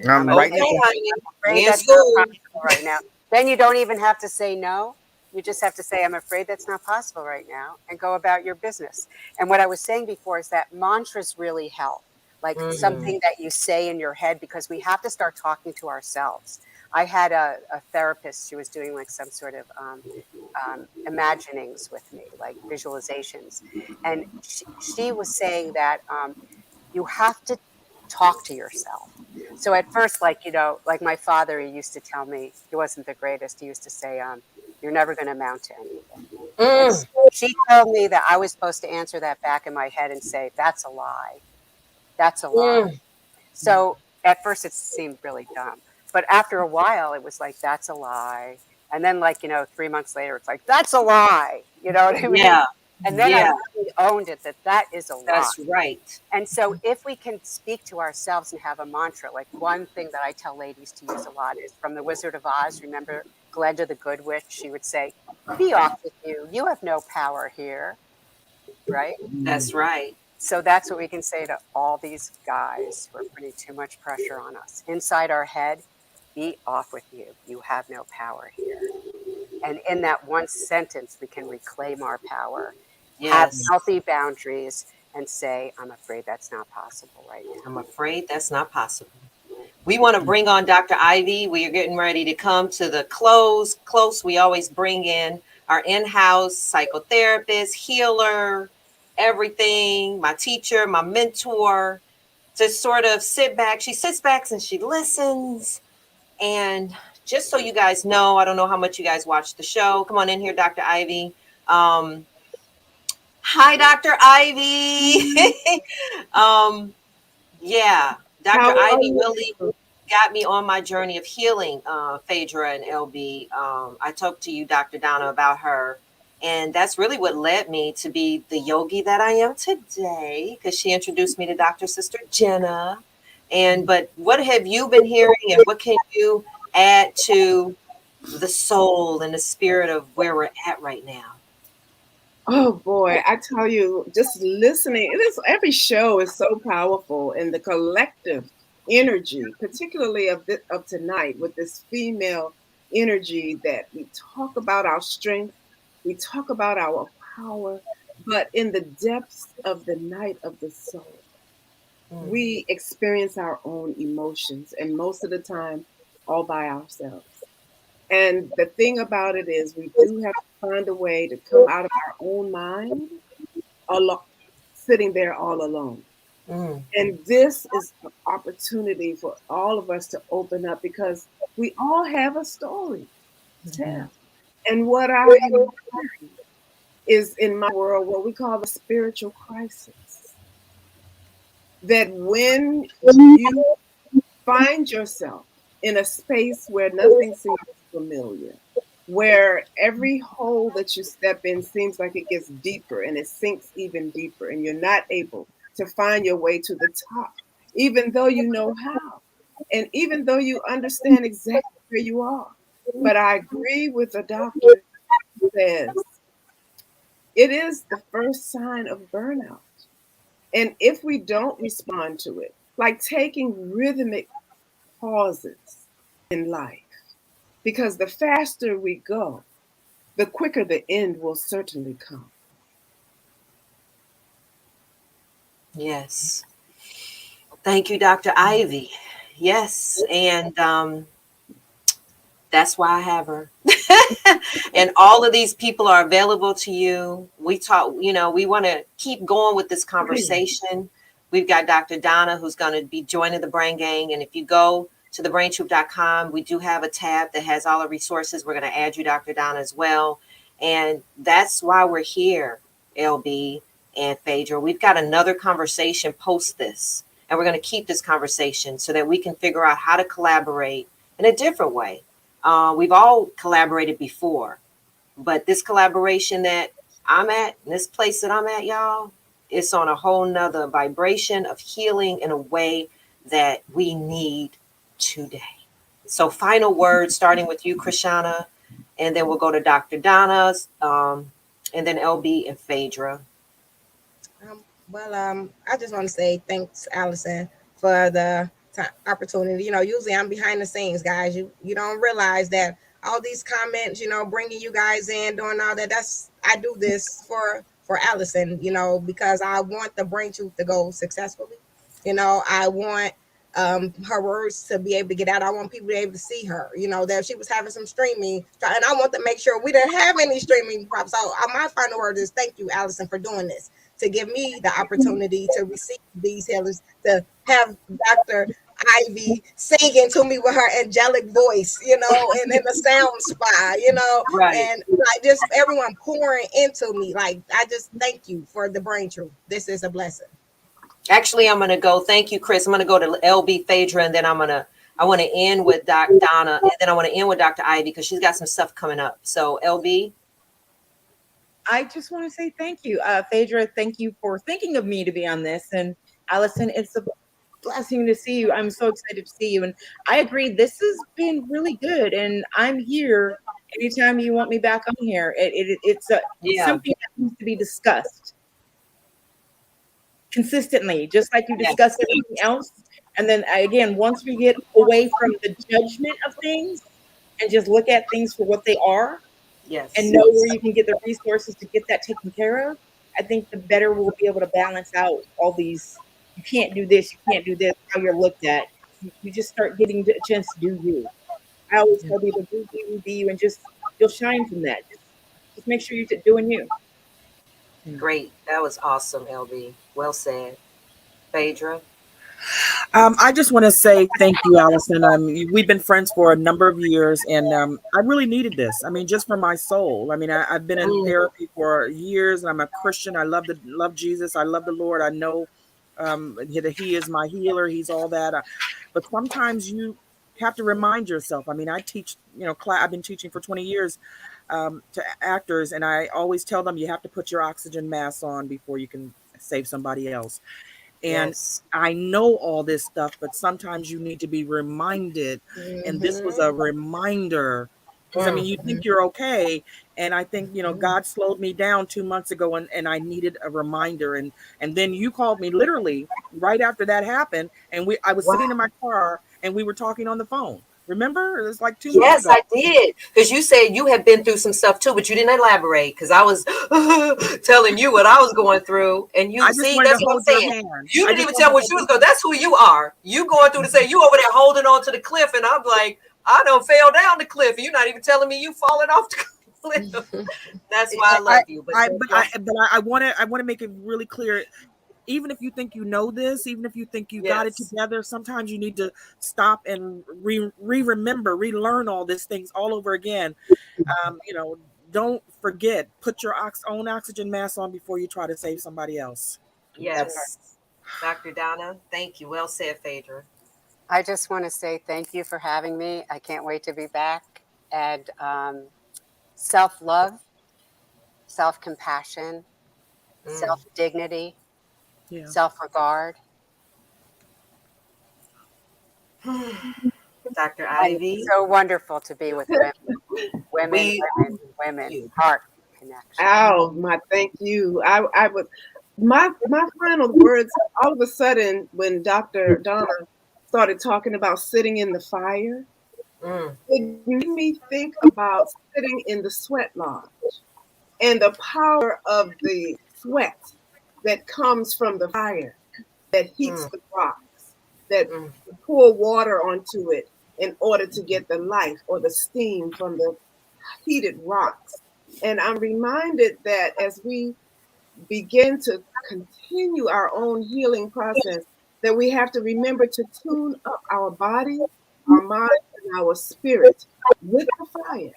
I'm writing it down. I'm afraid that's not possible right now. Then you don't even have to say no. You just have to say, I'm afraid that's not possible right now, and go about your business. And what I was saying before is that mantras really help, like something that you say in your head, because we have to start talking to ourselves. I had a therapist, she was doing like some sort of imaginings with me, like visualizations. And she was saying that you have to talk to yourself. So at first, like, you know, like my father, he used to tell me, he wasn't the greatest. He used to say, you're never going to amount to anything. And she told me that I was supposed to answer that back in my head and say, that's a lie. That's a lie. So at first it seemed really dumb. But after a while, it was like, that's a lie. And then, like, you know, 3 months later, it's like, that's a lie. You know what I mean? Yeah. And then Yeah. I really owned it, that is a lie. That's right. And so if we can speak to ourselves and have a mantra, like one thing that I tell ladies to use a lot is from The Wizard of Oz. Remember Glenda the Good Witch? She would say, be off with you. You have no power here. Right? That's right. So that's what we can say to all these guys who are putting too much pressure on us. Inside our head, be off with you. You have no power here. And in that one sentence, we can reclaim our power, have Yes. healthy boundaries, and say, I'm afraid that's not possible right now. I'm afraid that's not possible. We want to bring on Dr. Ivy. We are getting ready to come to the close. We always bring in our in-house psychotherapist, healer, everything, my teacher, my mentor, to sort of sit back. She sits back and she listens. And just so you guys know, I don't know how much you guys watch the show. Come on in here, Dr. Ivy. Hi, Dr. Ivy. Yeah, Dr. Ivy really got me on my journey of healing, Phaedra and LB. I talked to you, Dr. Donna, about her. And that's really what led me to be the yogi that I am today, because she introduced me to Dr. Sister Jenna. But what have you been hearing, and what can you add to the soul and the spirit of where we're at right now? Oh boy, I tell you, just listening, every show is so powerful, and the collective energy, particularly of tonight, with this female energy, that we talk about our strength, we talk about our power, but in the depths of the night of the soul, we experience our own emotions, and most of the time all by ourselves. And the thing about it is, we do have to find a way to come out of our own mind, sitting there all alone. And this is an opportunity for all of us to open up, because we all have a story to tell. And what I am learning is, in my world, what we call the spiritual crisis. That when you find yourself in a space where nothing seems familiar, where every hole that you step in seems like it gets deeper and it sinks even deeper, and you're not able to find your way to the top, even though you know how, and even though you understand exactly where you are. But I agree with the doctor who says it is the first sign of burnout. And if we don't respond to it, like taking rhythmic pauses in life, because the faster we go, the quicker the end will certainly come. Yes. Thank you, Dr. Ivy. Yes. And that's why I have her. And all of these people are available to you. We talk, we want to keep going with this conversation. We've got Dr. Donna, who's going to be joining the Brain Gang. And if you go to thebraintroop.com, we do have a tab that has all the resources. We're going to add you, Dr. Donna, as well. And that's why we're here, LB and Phaedra. We've got another conversation post this, and we're going to keep this conversation so that we can figure out how to collaborate in a different way. We've all collaborated before, but this collaboration that I'm at, this place that I'm at, y'all, it's on a whole nother vibration of healing in a way that we need today. So final words, starting with you, Krishana, and then we'll go to Dr. Donna's, and then LB and Phaedra. I just want to say thanks, Allison, for the opportunity. Usually I'm behind the scenes, guys. You don't realize that all these comments, bringing you guys in, doing all that. I do this for Allison, because I want the brain truth to go successfully. I want her words to be able to get out. I want people to be able to see her, that she was having some streaming, and I want to make sure we didn't have any streaming problems. So my final word is thank you, Allison, for doing this, to give me the opportunity to receive these healers, to have Dr. Ivy singing to me with her angelic voice, and in the sound spa, Right. and like just everyone pouring into me. Like, I just thank you for the brain truth. This is a blessing. Actually, I'm going to go. Thank you, Chris. I'm going to go to LB Phaedra, and then I want to end with Donna, and then I want to end with Dr. Ivy because she's got some stuff coming up. So, LB. I just want to say thank you. Phaedra, thank you for thinking of me to be on this. And Allison, it's a blessing to see you. I'm so excited to see you. And I agree, this has been really good. And I'm here anytime you want me back on here. It's something that needs to be discussed consistently, just like you discuss everything else. And then again, once we get away from the judgment of things and just look at things for what they are, and know where you can get the resources to get that taken care of, I think the better we'll be able to balance out all these, you can't do this, you can't do this, how you're looked at. You just start getting a chance to do you. I always tell people, do you, be you, and just, you'll shine from that. Just make sure you're doing you. Great. That was awesome, LB. Well said. Phaedra. I just want to say thank you, Allison. We've been friends for a number of years, and I really needed this. I mean, just for my soul. I mean, I've been in therapy for years, and I'm a Christian. I love Jesus. I love the Lord. I know that He is my healer. He's all that. But sometimes you have to remind yourself. I mean, I teach, I've been teaching for 20 years to actors, and I always tell them you have to put your oxygen mask on before you can save somebody else. And I know all this stuff, but sometimes you need to be reminded. And this was a reminder. Because I mean, you think you're okay. And I think, God slowed me down 2 months ago, and I needed a reminder. And then you called me literally right after that happened. And I was sitting in my car and we were talking on the phone. Remember? It was like 2 months ago. Yes, I did. Because you said you had been through some stuff too, but you didn't elaborate because I was telling you what I was going through. And you see, that's what I'm saying. You didn't even tell what she was going. That's who you are. You going through the same. You over there holding on to the cliff, and I'm like, I done fell down the cliff. And you're not even telling me you falling off the cliff. That's why I love you. But I want to make it really clear. Even if you think you know this, even if you think you got it together, sometimes you need to stop and remember, relearn all these things all over again. Don't forget, put your own oxygen mask on before you try to save somebody else. Yes. Dr. Donna, thank you. Well said, Phaedra. I just want to say thank you for having me. I can't wait to be back. And self-love, self-compassion, self-dignity, self-regard. Dr. Ivy. It's so wonderful to be with women, heart connection. Oh, my thank you. I would, my final words, all of a sudden, when Dr. Donna started talking about sitting in the fire, it made me think about sitting in the sweat lodge and the power of the sweat that comes from the fire that heats the rocks, that pour water onto it in order to get the life or the steam from the heated rocks. And I'm reminded that as we begin to continue our own healing process, that we have to remember to tune up our body, our mind, and our spirit with the fire.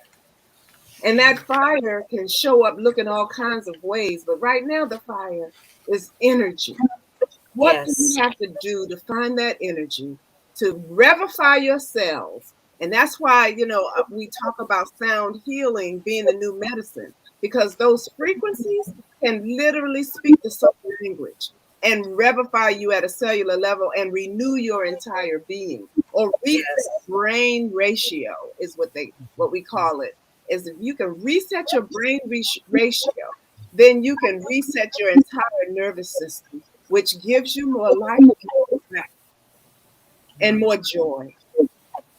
And that fire can show up looking all kinds of ways. But right now, the fire is energy. What do you have to do to find that energy, to revivify yourselves? And that's why, we talk about sound healing being the new medicine, because those frequencies can literally speak the soul language and revivify you at a cellular level and renew your entire being. Or reset brain ratio is what we call it. Is if you can reset your brain ratio, then you can reset your entire nervous system, which gives you more life and more joy.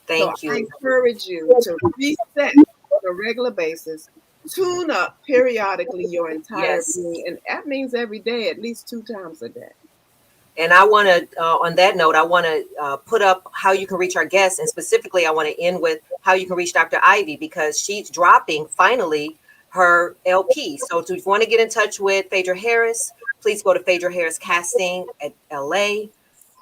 So Thank I you. encourage you to reset on a regular basis, tune up periodically your entire Yes. being, and that means every day, at least 2 times a day. And I want to, on that note, I want to put up how you can reach our guests. And specifically, I want to end with how you can reach Dr. Ivy, because she's dropping finally her LP. So if you want to get in touch with Phaedra Harris, please go to Phaedra Harris Casting at LA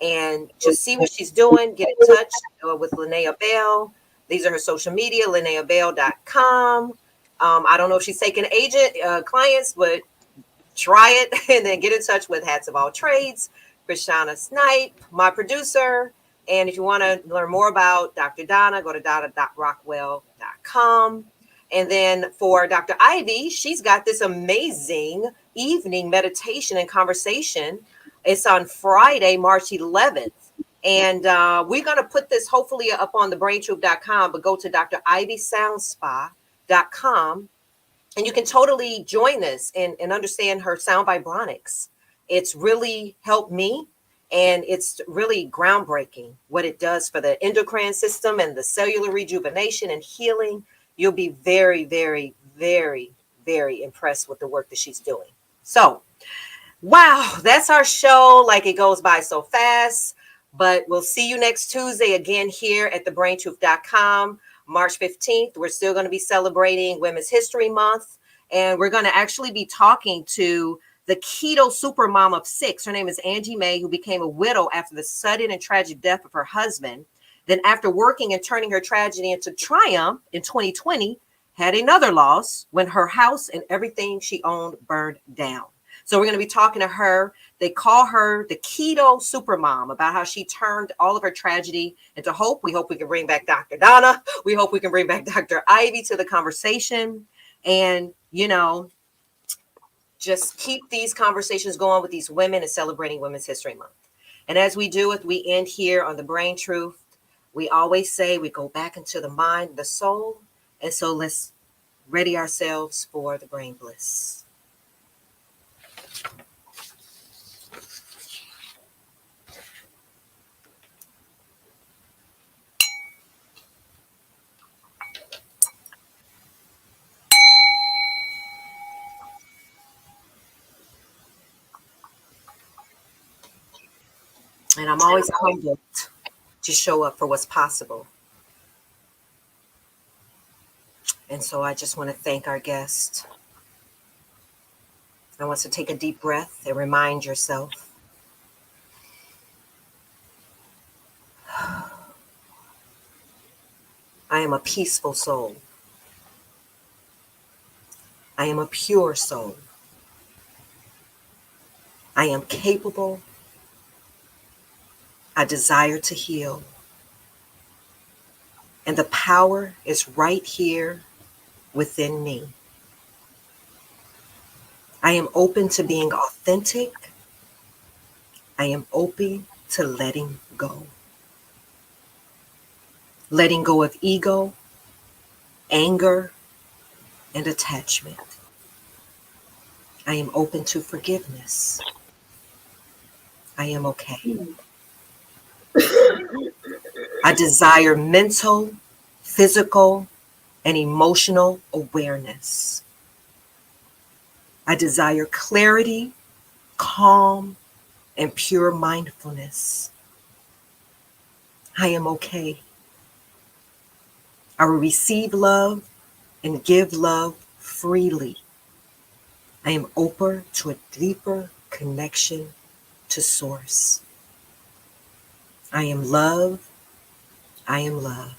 and just see what she's doing. Get in touch with Linnea Bell. These are her social media, linneabell.com. I don't know if she's taking agent clients, but try it and then get in touch with Hats of All Trades, Krishana Snipe, my producer. And if you want to learn more about Dr. Donna, go to donna.rockwell.com. And then for Dr. Ivy, she's got this amazing evening meditation and conversation. It's on Friday, March 11th. And we're going to put this hopefully up on thebraintroop.com, but go to drivysoundspa.com. And you can totally join this and understand her sound vibronics. It's really helped me, and it's really groundbreaking what it does for the endocrine system and the cellular rejuvenation and healing. You'll be very, very, very, very impressed with the work that she's doing. So, wow, that's our show. Like, it goes by so fast, but we'll see you next Tuesday again here at thebraintruth.com. March 15th, we're still going to be celebrating Women's History Month, and we're going to actually be talking to the keto supermom of 6. Her name is Angie May, who became a widow after the sudden and tragic death of her husband. Then after working and turning her tragedy into triumph in 2020, had another loss when her house and everything she owned burned down. So we're going to be talking to her. They call her the keto supermom, about how she turned all of her tragedy into hope. We hope we can bring back Dr. Donna. We hope we can bring back Dr. Ivy to the conversation. And, you know, just keep these conversations going with these women and celebrating Women's History Month. And as we do it, we end here on The Brain Truth. We always say we go back into the mind, the soul. And so let's ready ourselves for the brain bliss. And I'm always humbled to show up for what's possible. And so I just want to thank our guest. I want to take a deep breath and remind yourself. I am a peaceful soul. I am a pure soul. I am capable. I desire to heal. And the power is right here within me. I am open to being authentic. I am open to letting go. Letting go of ego, anger, and attachment. I am open to forgiveness. I am okay. I desire mental, physical, and emotional awareness. I desire clarity, calm, and pure mindfulness. I am okay. I will receive love and give love freely. I am open to a deeper connection to Source. I am love. I am love.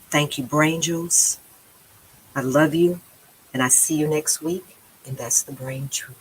Thank you, Brain Juice. I love you, and I see you next week, and that's the Brain Truth.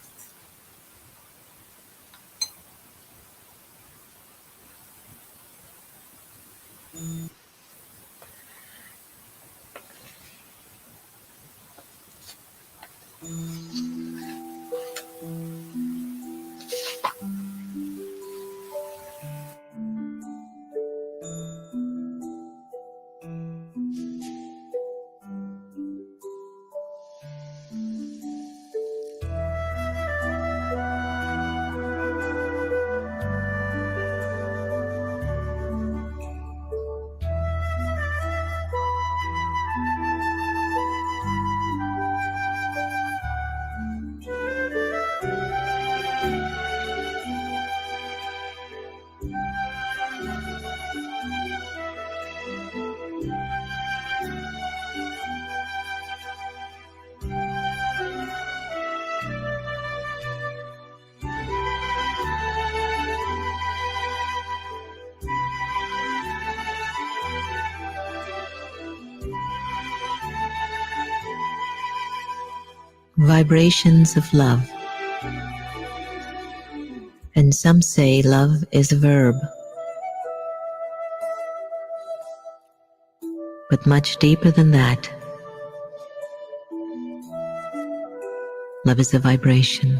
Vibrations of love. And some say love is a verb. But much deeper than that, love is a vibration.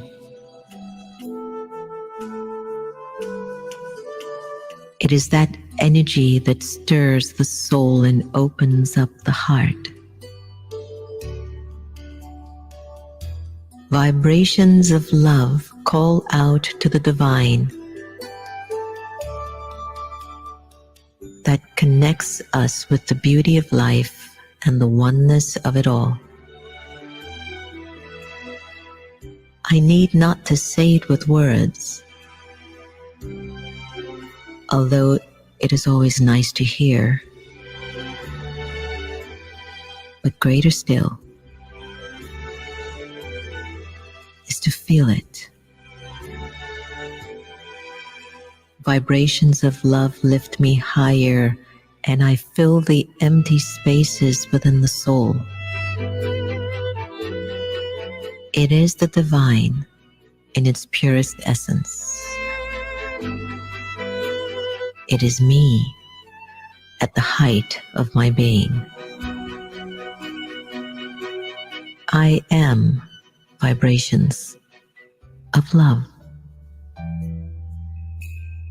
It is that energy that stirs the soul and opens up the heart. Vibrations of love call out to the divine that connects us with the beauty of life and the oneness of it all. I need not to say it with words, although it is always nice to hear. But greater still is to feel it. Vibrations of love lift me higher, and I fill the empty spaces within the soul. It is the divine in its purest essence. It is me at the height of my being. I am vibrations of love.